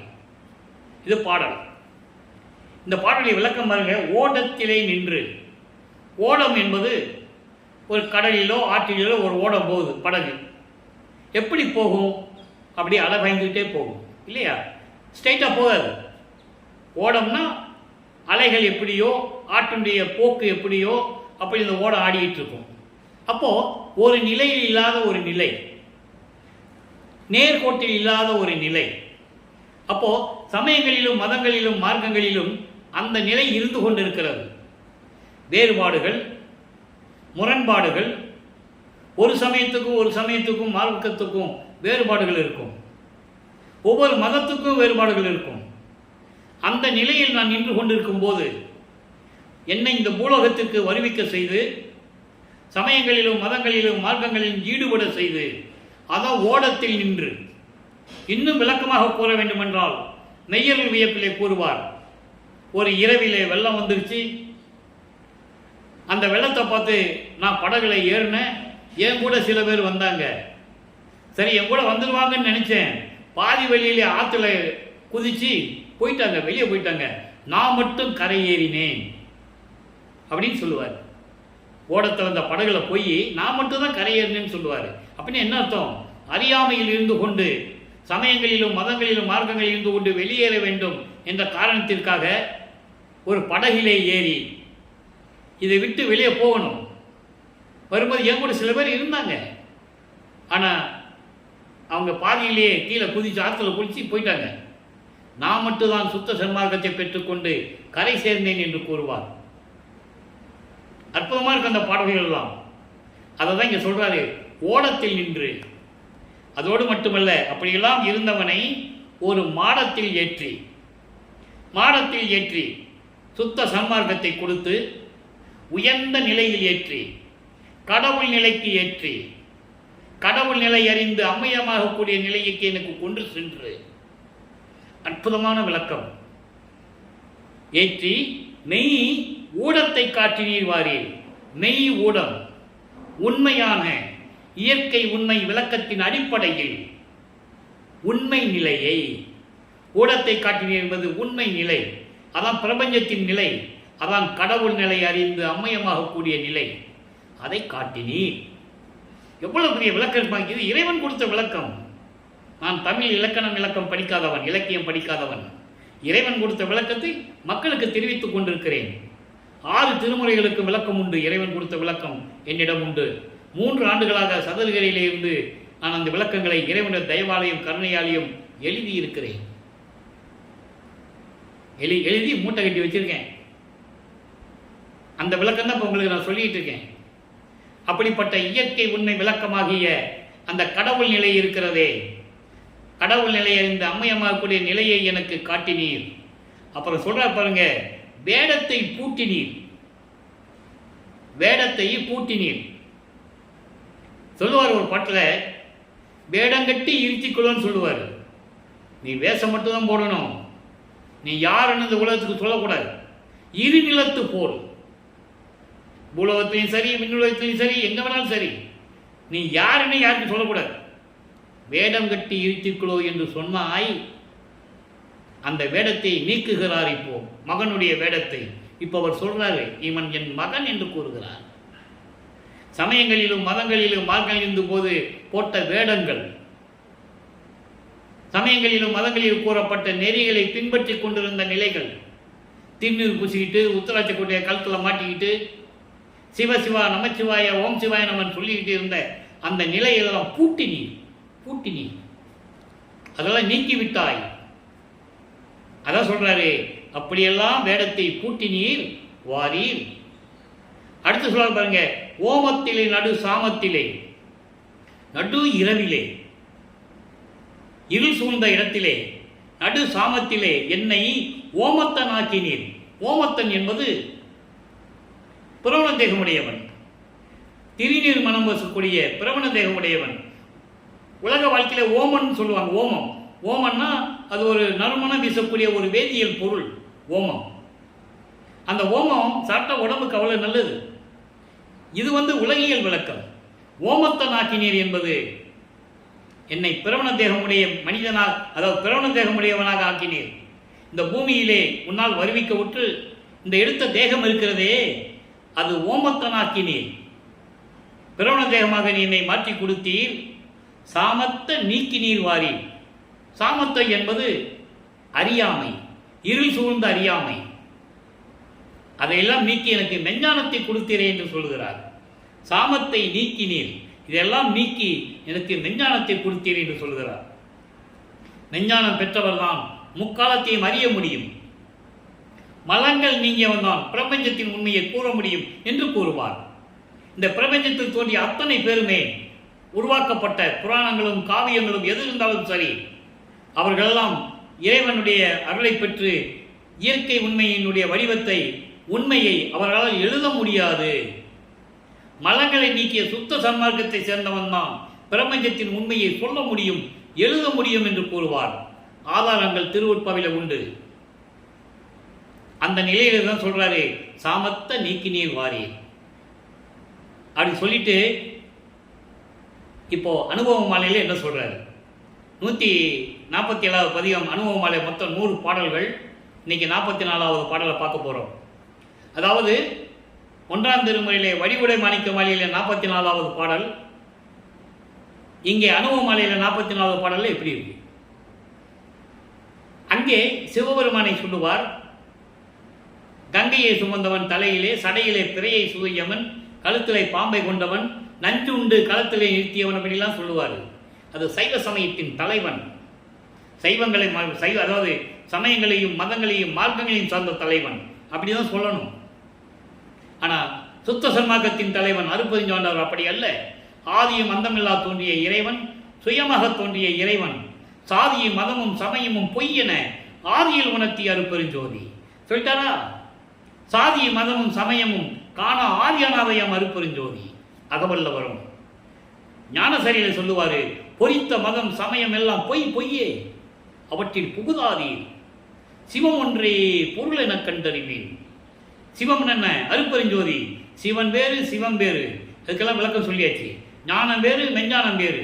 இது பாடல். இந்த பாடலை விளக்கம் பாருங்க. ஓடத்திலே நின்று, ஓடம் என்பது ஒரு கடலிலோ ஆற்றிலோ ஒரு ஓடம் போகுது, படகு எப்படி போகும்? அப்படி அலை பயந்துக்கிட்டே போகும் இல்லையா? ஸ்ட்ரைட்டாக போகாது. ஓடம்னா அலைகள் எப்படியோ, ஆற்றினுடைய போக்கு எப்படியோ அப்படி இந்த ஓடம் ஆடிக்கிட்டு இருக்கும். அப்போது ஒரு நிலையில் இல்லாத ஒரு நிலை, நேர்கோட்டில் இல்லாத ஒரு நிலை. அப்போது சமயங்களிலும் மதங்களிலும் மார்க்கங்களிலும் அந்த நிலை இருந்து கொண்டிருக்கிறது. வேறுபாடுகள், முரண்பாடுகள், ஒரு சமயத்துக்கும் மார்க்கத்துக்கும் வேறுபாடுகள் இருக்கும், ஒவ்வொரு மதத்துக்கும் வேறுபாடுகள் இருக்கும். அந்த நிலையில் நான் நின்று கொண்டிருக்கும் போது என்னை இந்த பூலோகத்திற்கு வருவிக்க செய்து சமயங்களிலும் மதங்களிலும் மார்க்கங்களிலும் ஈடுபட செய்து அதான் ஓடத்தில் நின்று. இன்னும் விளக்கமாக கூற வேண்டுமென்றால் மெய்யர்கள் வியப்பிலே கூறுவார், ஒரு இரவிலே வெள்ளம் வந்துருச்சு. அந்த வெள்ளத்தை பார்த்து நான் படகுல ஏறினேன். என் கூட சில பேர் வந்தாங்க. சரி, என் கூட வந்துடுவாங்கன்னு நினைச்சேன். பாதி வழியிலே ஆற்றுல குதிச்சு போயிட்டாங்க, வெளியே போயிட்டாங்க. நான் மட்டும் கரை ஏறினேன் அப்படின்னு சொல்லுவார். ஓடத்தில் வந்த படகுல போய் நான் மட்டும் தான் கரை ஏறினேன்னு சொல்லுவார். அப்படின்னு என்ன அர்த்தம்? அறியாமையில் இருந்து கொண்டு சமயங்களிலும் மதங்களிலும் மார்க்கங்களில் இருந்து கொண்டு வெளியேற வேண்டும் என்ற காரணத்திற்காக ஒரு படகிலே ஏறி இதை விட்டு வெளியே போகணும். வரும்போது என் கூட சில பேர் இருந்தாங்க. ஆனால் அவங்க பாதியிலேயே கீழே குதிச்சு ஆற்றுல குளிச்சு போயிட்டாங்க. நான் மட்டும்தான் சுத்த சன்மார்க்கத்தை பெற்றுக்கொண்டு கரை சேர்ந்தேன் என்று கூறுவார். அற்புதமாக இருக்கு அந்த பாடல்கள் எல்லாம். அதை தான் இங்கே சொல்றாரு, ஓடத்தில் நின்று. அதோடு மட்டுமல்ல, அப்படியெல்லாம் இருந்தவனை ஒரு மாடத்தில் ஏற்றி சுத்த சன்மார்க்கத்தை கொடுத்து உயர்ந்த நிலையில் ஏற்றி கடவுள் நிலைக்கு ஏற்றி கடவுள் நிலை அறிந்து அம்மையமாகக்கூடிய நிலைக்கு எனக்கு கொண்டு சென்று அற்புதமான விளக்கம் ஏற்றி மெய் ஊடத்தை காட்டினீர் வாரீர். மெய் ஊடம் உண்மையான இயற்கை உண்மை விளக்கத்தின் அடிப்படையில் உண்மை நிலையை ஊடத்தை காட்டினீர் என்பது உண்மை நிலை. அதான் பிரபஞ்சத்தின் நிலை, அதான் கடவுள் நிலை அறிந்து அம்மையமாகக்கூடிய நிலை. அதை காட்டினீர். எவ்வளவு பெரிய விளக்கம் இருப்பாங்க. இது இறைவன் கொடுத்த விளக்கம். நான் தமிழ் இலக்கணம் படிக்காதவன், இலக்கியம் படிக்காதவன். இறைவன் கொடுத்த விளக்கத்தை மக்களுக்கு தெரிவித்துக் கொண்டிருக்கிறேன். 6 திருமுறைகளுக்கு விளக்கம் உண்டு. இறைவன் கொடுத்த விளக்கம் என்னிடம் உண்டு. 3 ஆண்டுகளாக சதுரகிரியிலே இருந்து நான் அந்த விளக்கங்களை இறைவனுடைய தயவாலயம் கருணையாலையும் எழுதியிருக்கிறேன். எழுதி மூட்டை கட்டி வச்சிருக்கேன். அந்த விளக்கம் தான் இப்போ உங்களுக்கு நான் சொல்லிட்டு இருக்கேன். அப்படிப்பட்ட இயற்கை உண்மை விளக்கமாகிய அந்த கடவுள் நிலை இருக்கிறதே, கடவுள் நிலையை இந்த அம்மையமாகக்கூடிய நிலையை எனக்கு காட்டினீர். அப்புறம் சொல்ற பாருங்க, வேடத்தை பூட்டினீர் சொல்லுவார். ஒரு பாட்டில் வேடங்கட்டி இருத்திக்கொள்ளுன்னு சொல்லுவார். நீ வேஷம் மட்டும்தான் போடணும், நீ யாருன்னு இந்த உலகத்துக்கு சொல்லக்கூடாது. இருநிலத்து போல், பூலோகத்திலையும் சரி விண்ணுலகத்திலையும் சரி எங்க வேணாலும் சரி, நீ யாருன்னு யாருக்கும் சொல்லக்கூடாது. வேடம் கட்டி இருத்திக்கொள்ளோ என்று சொன்னாய். அந்த வேடத்தை நீக்குகிறார். இப்போ மகனுடைய வேடத்தை இப்போ அவர் சொல்றாரு, இவன் என் மகன் என்று கூறுகிறார். சமயங்களிலும் மதங்களிலும் மார்க்கம் இருந்த போது போட்ட வேடங்கள், சமயங்களிலும் மதங்களில் கூறப்பட்ட நெறிகளை பின்பற்றி கொண்டிருந்த நிலைகள், திருநீர் பூசிக்கிட்டு உத்தராட்சி கொண்டைய கழுத்தில் மாட்டிக்கிட்டு சிவசிவா நமச்சிவாய ஓம் சிவாய நமன் சொல்லிக்கிட்டு இருந்த அந்த நிலையெல்லாம் பூட்டினி அதெல்லாம் நீக்கிவிட்டாய். அதான் சொல்றாரு, அப்படியெல்லாம் வேடத்தை பூட்டினீர் வாரீர். அடுத்து சொல்ல பாருங்க, ஓமத்திலே நடு சாமத்திலே, நடு இரவிலே இருள் சூழ்ந்த இடத்திலே நடு சாமத்திலே என்னை ஓமத்தன் ஆக்கினீர். ஓமத்தன் என்பது பிரவண தேகமுடையவன், திருநீர் மனம் வசக்கூடிய பிரவண தேகமுடையவன். உலக வாழ்க்கையில ஓமன் சொல்லுவாங்க. ஓமன்னா அது ஒரு நறுமணம் வீசக்கூடிய ஒரு வேதியியல் பொருள் ஓமம். அந்த ஓமம் சாப்பிட்ட உடம்புக்கு அவ்வளவு நல்லது. இது உலகியல் விளக்கம். ஓமத்தன் ஆக்கினீர் என்பது என்னை பிரவண தேகமுடைய மனிதனாக, அதாவது பிரவண தேகமுடையவனாக ஆக்கினீர். இந்த பூமியிலே உன்னால் வருவிக்க விட்டு இந்த எடுத்த தேகம் இருக்கிறதே, அது ஓமத்தனாக்கினீர். பிரவண தேகமாக நீ என்னை மாற்றி கொடுத்தீர். சாமத்த நீக்கினீர் வாரி. சாமத்தை என்பது அறியாமை, இருள் சூழ்ந்த அறியாமை. அதையெல்லாம் நீக்கி எனக்கு மெஞ்ஞானத்தை கொடுத்தீரே என்று சொல்கிறார். சாமத்தை நீக்கினீர், இதெல்லாம் நீக்கி எனக்கு மெஞ்ஞானத்தை கொடுத்தீர் என்று சொல்கிறார். மெஞ்ஞானம் பெற்றவர் தான் முக்காலத்தையும் அறிய முடியும். மலங்கள் நீங்கியவன் தான் பிரபஞ்சத்தின் உண்மையை கூற முடியும் என்று கூறுவார். இந்த பிரபஞ்சத்தில் தோன்றிய அத்தனை பேருமே உருவாக்கப்பட்ட புராணங்களும் காவியங்களும் எது இருந்தாலும் சரி, அவர்களெல்லாம் இறைவனுடைய அருளை பெற்று இயற்கை உண்மையினுடைய வடிவத்தை, உண்மையை அவர்களால் எழுத முடியாது. மலங்களை நீக்கிய சுத்த சன்மார்க்கத்தை சேர்ந்தவன் தான் பிரபஞ்சத்தின் உண்மையை சொல்ல முடியும், எழுத முடியும் என்று கூறுவார். ஆதாரங்கள் திருவுட்பாவில உண்டு. அந்த நிலையில தான் சொல்றாரு, சாமத்த நீக்கினீர் வாரி அப்படி சொல்லிட்டு இப்போ அனுபவ மாலையில என்ன சொல்றாரு? 147வது பதிகம் அனுபவ மாலை, மொத்தம் 100 பாடல்கள். இன்னைக்கு 44வது பாடலை பார்க்க போறோம். அதாவது 1ஆம் திருமுறையிலே வடிவுடை மாணிக்க மாலையில 44வது பாடல், இங்கே அனுபவ மாலையில 44வது பாடல்ல எப்படி இருக்கு? அங்கே சிவபெருமானை சொல்லுவார், கங்கையை சுமந்தவன் தலையிலே, சடையிலே பிறையை சுவையவன், கழுத்திலே பாம்பை கொண்டவன், நஞ்சு உண்டு களத்திலே நிறுத்தியவன் அப்படிலாம் சொல்லுவார். அது சைவ சமயத்தின் தலைவன். சைவங்களை அதாவது சமயங்களையும் மதங்களையும் மார்க்கங்களையும் சார்ந்த தலைவன் அப்படிதான் சொல்லணும். ஆனால் சுத்த சன்மார்க்கத்தின் தலைவன் அருட்பெருஞ்சாண்டவர் அப்படி அல்ல. ஆதியும் அந்தமில்லா தோன்றிய இறைவன், சுயமாக தோன்றிய இறைவன், சாதியும் மதமும் சமயமும் பொய் என ஆதியில் உணர்த்திய அருட்பெருஞ்சோதி சொல்லிட்டாரா? சாதியும் மதமும் சமயமும் காண ஆதியானாதயம் அருட்பெருஞ்சோதி அகவல்ல வரும். ஞானசரியில சொல்லுவாரு, பொறித்த மதம் சமயம் எல்லாம் பொய் பொய்யே, அவற்றில் புகுதாதீர், சிவம் ஒன்றே பொருள் என கண்டறிவேன். சிவம் என்ன? அருட்பெருஞ்சோதி. சிவன் வேறு, சிவம் வேறு, அதுக்கெல்லாம் விளக்கம் சொல்லியாச்சு. ஞானம் வேறு, மெஞ்ஞானம் வேறு.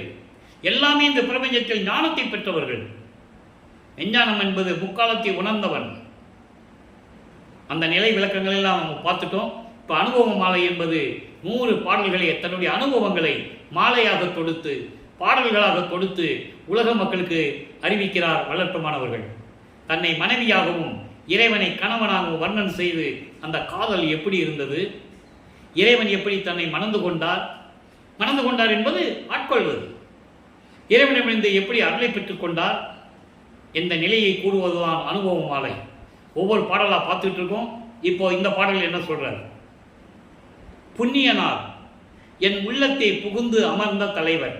எல்லாமே இந்த பிரபஞ்சத்தில் ஞானத்தை பெற்றவர்கள். மெஞ்ஞானம் என்பது முக்காலத்தை உணர்ந்தவன். அந்த நிலை விளக்கங்கள் எல்லாம் நம்ம பார்த்துட்டோம். இப்போ அனுபவ மாலை என்பது 100 பாடல்களை தன்னுடைய அனுபவங்களை மாலையாக தொடுத்து, பாடல்களாக தொடுத்து உலக மக்களுக்கு அறிவிக்கிறார் வளர்ப்பமானவர்கள். தன்னை மனைவியாகவும் இறைவனை கணவனாகவும் வர்ணன் செய்து அந்த காதல் எப்படி இருந்தது, இறைவன் எப்படி தன்னை மணந்து கொண்டார் என்பது ஆட்கொள்வது, இறைவனிடமிருந்து எப்படி அருளை பெற்றுக் கொண்டார் என்ற நிலையை கூறுவதுதான் அனுபவ மாலை. ஒவ்வொரு பாடலாக பார்த்துட்டு இருக்கோம். இப்போ இந்த பாடல் என்ன சொல்றாரு? புண்ணியனார் என் உள்ளத்தை புகுந்து அமர்ந்த தலைவர்.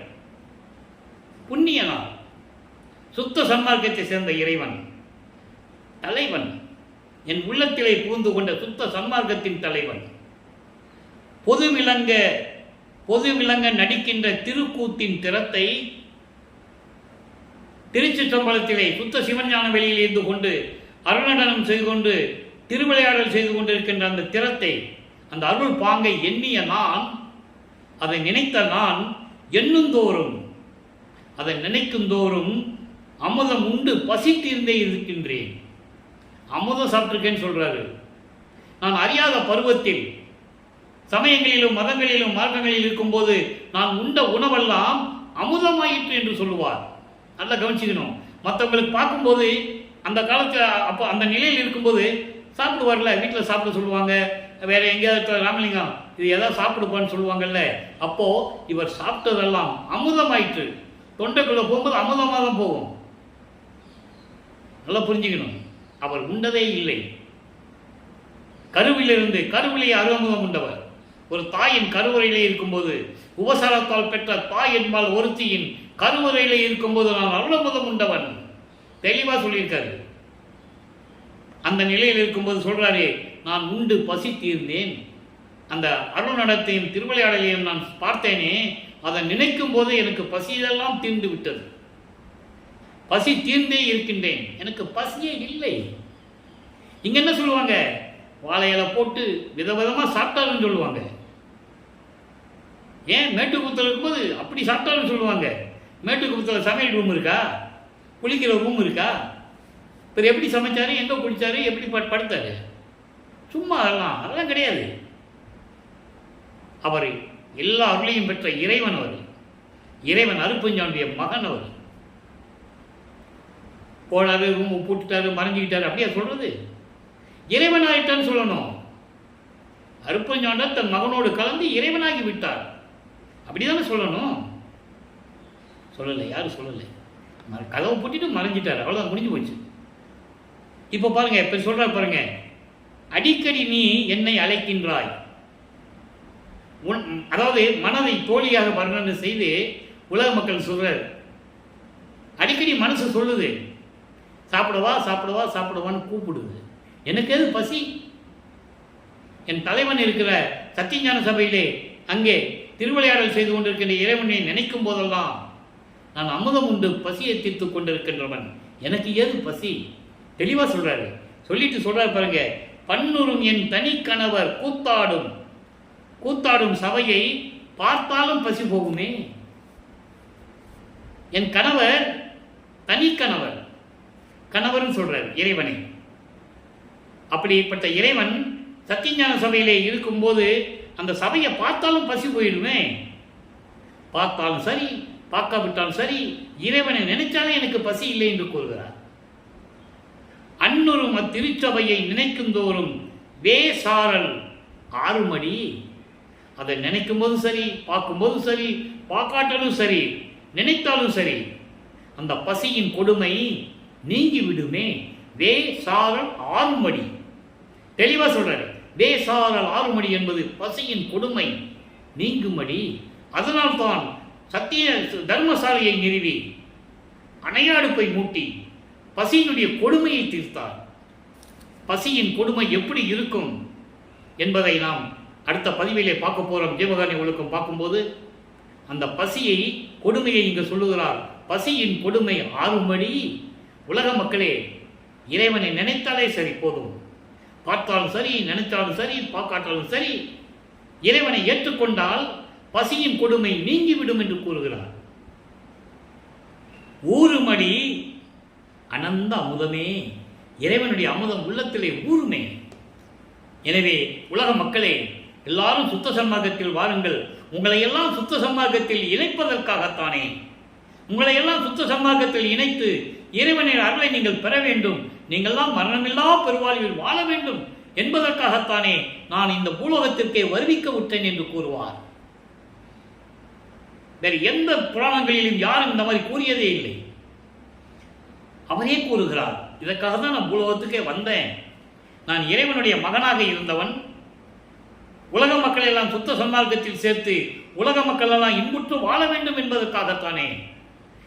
புண்ணியனார் சுத்த சன்மார்க்கத்தை சேர்ந்த இறைவன் தலைவன், என் உள்ளத்திலே புகுந்து கொண்ட சுத்த சன்மார்க்கத்தின் தலைவன். பொது விளங்க நடிக்கின்ற திருக்கூத்தின் திறத்தை திருச்சி சம்பளத்திலே சுத்த சிவஞான வெளியில் இருந்து கொண்டு அருணடனம் செய்து கொண்டு திருவிளையாடல் செய்து கொண்டிருக்கின்ற அந்த திறத்தை, அந்த அருள் பாங்கை எண்ணிய நான், அதை நினைத்த நான் எண்ணுந்தோறும், அதை நினைக்கும் தோறும் அமுதம் உண்டு பசி தீர்ந்தே இருக்கின்றேன். அமுதம் சாப்பிட்டிருக்கேன்னு சொல்றாரு. நான் அறியாத பருவத்தில் சமயங்களிலும் மதங்களிலும் மார்க்கங்களில் இருக்கும்போது நான் உண்ட உணவெல்லாம் அமுதமாயிற்று என்று சொல்லுவார். நல்லா கவனிச்சுக்கணும். மற்றவங்களுக்கு பார்க்கும்போது அந்த காலத்தில் அப்போ அந்த நிலையில் இருக்கும்போது சாப்பிடுவார்ல, வீட்டில் சாப்பிட சொல்லுவாங்க, வேற எங்கேயாவது ராமலிங்கம் இது எதாவது சாப்பிடுப்பான்னு சொல்லுவாங்கல்ல. அப்போ இவர் சாப்பிட்டதெல்லாம் அமுதமாயிற்று. தொண்டைக்குள்ள போகும்போது அமுதமாக தான் போகும். நல்லா புரிஞ்சுக்கணும். அவர் உண்டதே இல்லை. கருவிலே அருமுகம் உண்டவர். ஒரு தாயின் கருவறையிலே இருக்கும்போது, உபசாரத்தால் பெற்ற தாய் என்பால் ஒருத்தியின் கருவறையிலே இருக்கும்போது நான் அருளமுதம் உண்டவன் தெளிவாக சொல்லியிருக்காரு. அந்த நிலையில் இருக்கும்போது சொல்றாரு, நான் உண்டு பசி தீர்ந்தேன். அந்த அருள் நடத்தையும் திருவிளையாடலையும் நான் பார்த்தேனே, அதை நினைக்கும் போது எனக்கு பசியெல்லாம் தீர்ந்து விட்டது. பசி தீர்ந்தே இருக்கின்றேன், எனக்கு பசியே இல்லை. இங்க என்ன சொல்லுவாங்க? வாழையில போட்டு விதவிதமா சாப்பிட்டாருன்னு சொல்லுவாங்க. ஏன் மேட்டுக்குளத்தில் இருக்கும்போது அப்படி சாப்பிட்டாருன்னு சொல்லுவாங்க. மேட்டுக்குளத்தில் சமையல் ரூம் இருக்கா? குளிக்கிற ரூம் இருக்கா? இப்போ எப்படி சமைச்சாரு, எங்கே குளிச்சாரு, எப்படி படுத்தாரு? சும்மா அதெல்லாம் கிடையாது. அவர் எல்லா அருளையும் பெற்ற இறைவன். அவர் இறைவன், அருட்பெருஞ்சாண்டிய மகன். அவர் போனாரு, ரூம் பூட்டுட்டாரு, மறைஞ்சிக்கிட்டாரு, அப்படியா சொல்றது? இறைவன் ஆயிட்டான்னு சொல்லணும். அருட்பெருஞ்சாண்டர் தன் மகனோடு கலந்து இறைவனாகி விட்டார், அப்படிதானே சொல்லணும். சொல்லலை, யாரும் சொல்லலை. கதவை பூட்டிட்டு மறைஞ்சிட்டார், அவ்வளோதான், முடிஞ்சு போச்சு. இப்போ பாருங்க, இப்போ சொல்ற பாருங்க, அடிக்கடி நீ என்னை அழைக்கின்றாய். அதாவது மனதை தோழியாக வர்ணனை செய்து உலக மக்கள் சொல்றார். அடிக்கடி மனசு சொல்லுது, சாப்பிடவா சாப்பிடவா சாப்பிடவான்னு கூப்பிடுது. எனக்கு எது பசி? என் தலைவன் இருக்கிற சத்தியஞான சபையிலே அங்கே திருவிளையாடல் செய்து கொண்டிருக்கின்ற இறைவனை நினைக்கும் போதெல்லாம் நான் அமுதம் உண்டு பசியை தீர்த்து கொண்டிருக்கின்றவன், எனக்கு ஏது பசி? தெளிவாக சொல்றாரு. சொல்லிட்டு சொல்றாரு பாருங்க, பன்னுறும் என் தனி கணவர் கூத்தாடும் சபையை பார்த்தாலும் பசி போகுமே. என் கணவர் தனி கணவர்னு சொல்றார் இறைவனை. அப்படிப்பட்ட இறைவன் சத்தியஞான சபையிலே இருக்கும்போது அந்த சபையை பார்த்தாலும் பசி போயிடுமே. பார்த்தாலும் சரி, பார்க்காவிட்டாலும் சரி, இறைவனை நினைச்சாலே எனக்கு பசி இல்லை என்று கூறுகிறார். அன்னுறும் அத்திருச்சபையை நினைக்கும் தோறும் வேசாரல் ஆறுமடி. அதை நினைக்கும் போது சரி, பார்க்கும்போது சரி, பார்க்காட்டாலும் சரி, நினைத்தாலும் சரி, அந்த பசியின் கொடுமை நீங்கி விடுமே. வேசாரல் ஆறுமடி. தெளிவா சொல்றாரு. வேசாரல் ஆறுமடி என்பது பசியின் கொடுமை நீங்குமடி. அதனால்தான் சத்திய தர்மசாலையை நிறுவி அணையாடுப்பை மூட்டி பசியினுடைய கொடுமையை தீர்த்தார். பசியின் கொடுமை எப்படி இருக்கும் என்பதை நாம் அடுத்த பதிவிலே பார்க்க போறோம். ஜீவகாருண்ய ஒழுக்கம் பார்க்கும்போது அந்த பசியை கொடுமையை இங்கு சொல்லுகிறார். பசியின் கொடுமை ஆறுமடி. உலக மக்களே, இறைவனை நினைத்தாலே சரி போதும். பார்த்தாலும் சரி, நினைத்தாலும் சரி, பார்க்காட்டாலும் சரி, இறைவனை ஏற்றுக்கொண்டால் பசியின் கொடுமை நீங்கிவிடும் என்று கூறுகிறார். ஊறுமடி அனந்த அமுதமே. இறைவனுடைய அமுதம் உள்ளத்திலே ஊறுமே. எனவே உலக மக்களே, எல்லாரும் சுத்த சன்மார்க்கத்தில் வாருங்கள். உங்களை எல்லாம் சுத்த சன்மார்க்கத்தில் இணைப்பதற்காகத்தானே, உங்களை எல்லாம் சுத்த சன்மார்க்கத்தில் இணைத்து இறைவனின் அருளை நீங்கள் பெற வேண்டும், நீங்கள்லாம் மரணமில்லா பெருவாழ்வில் வாழ வேண்டும் என்பதற்காகத்தானே நான் இந்த பூலோகத்திற்கே வருவிக்க விட்டேன் என்று கூறுவார். வேறு எந்த புராணங்களிலும் யாரும் இந்த மாதிரி கூறியதே இல்லை. அவரே கூறுகிறார், இதற்காக தான் நான் பூலோகத்துக்கே வந்தேன். நான் இறைவனுடைய மகனாக இருந்தவன். உலக மக்களை எல்லாம் சுத்த சன்மார்க்கத்தில் சேர்த்து உலக மக்கள் எல்லாம் இன்புற்று வாழ வேண்டும் என்பதற்காகத்தானே.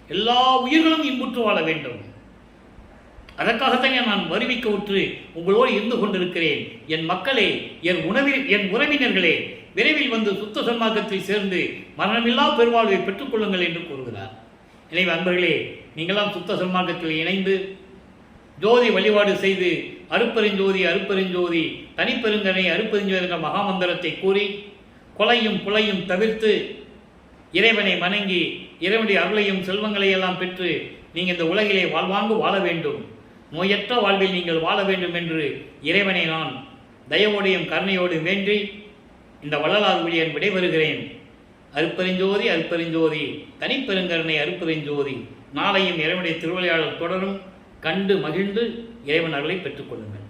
எல்லா உயிர்களும் இன்புற்று வாழ வேண்டும். அதற்காகத்தானே நான் வருவிக்க உற்று உங்களோடு இருந்து கொண்டிருக்கிறேன். என் மக்களே, என் உறவினர்களே, விரைவில் வந்து சுத்த சன்மார்க்கத்தில் சேர்ந்து மரணமில்லா பெருவாழ்வை பெற்றுக் கொள்ளுங்கள் என்று கூறுகிறார். எனவே அன்பர்களே, நீங்களாம் சுத்த சன்மார்க்கத்தில் இணைந்து ஜோதி வழிபாடு செய்து அருப்பெருஞ்சோதி அருப்பெருஞ்சோதி தனிப்பெருங்கனை அருப்பெருஞ்சோதி என்ற மகாமந்திரத்தை கூறி கொலையும் புலையும் தவிர்த்து இறைவனை வணங்கி இறைவனுடைய அருளையும் செல்வங்களையெல்லாம் பெற்று நீங்கள் இந்த உலகிலே வாழ்வாங்கு வாழ வேண்டும், நோயற்ற வாழ்வில் நீங்கள் வாழ வேண்டும் என்று இறைவனை நான் தயவோடையும் கருணையோடும் வேண்டி இந்த வள்ளலார் ஊழியன் விடைபெறுகிறேன். அருப்பெருஞ்சோதி அருப்பெருஞ்சோதி தனிப்பெருங்கருணை அருப்பெருஞ்சோதி. நாளையும் இறைவனுடைய திருவிளையாடல் தொடரும். கண்டு மகிழ்ந்து இறைவன் அருளை பெற்றுக் கொள்ளுங்கள்.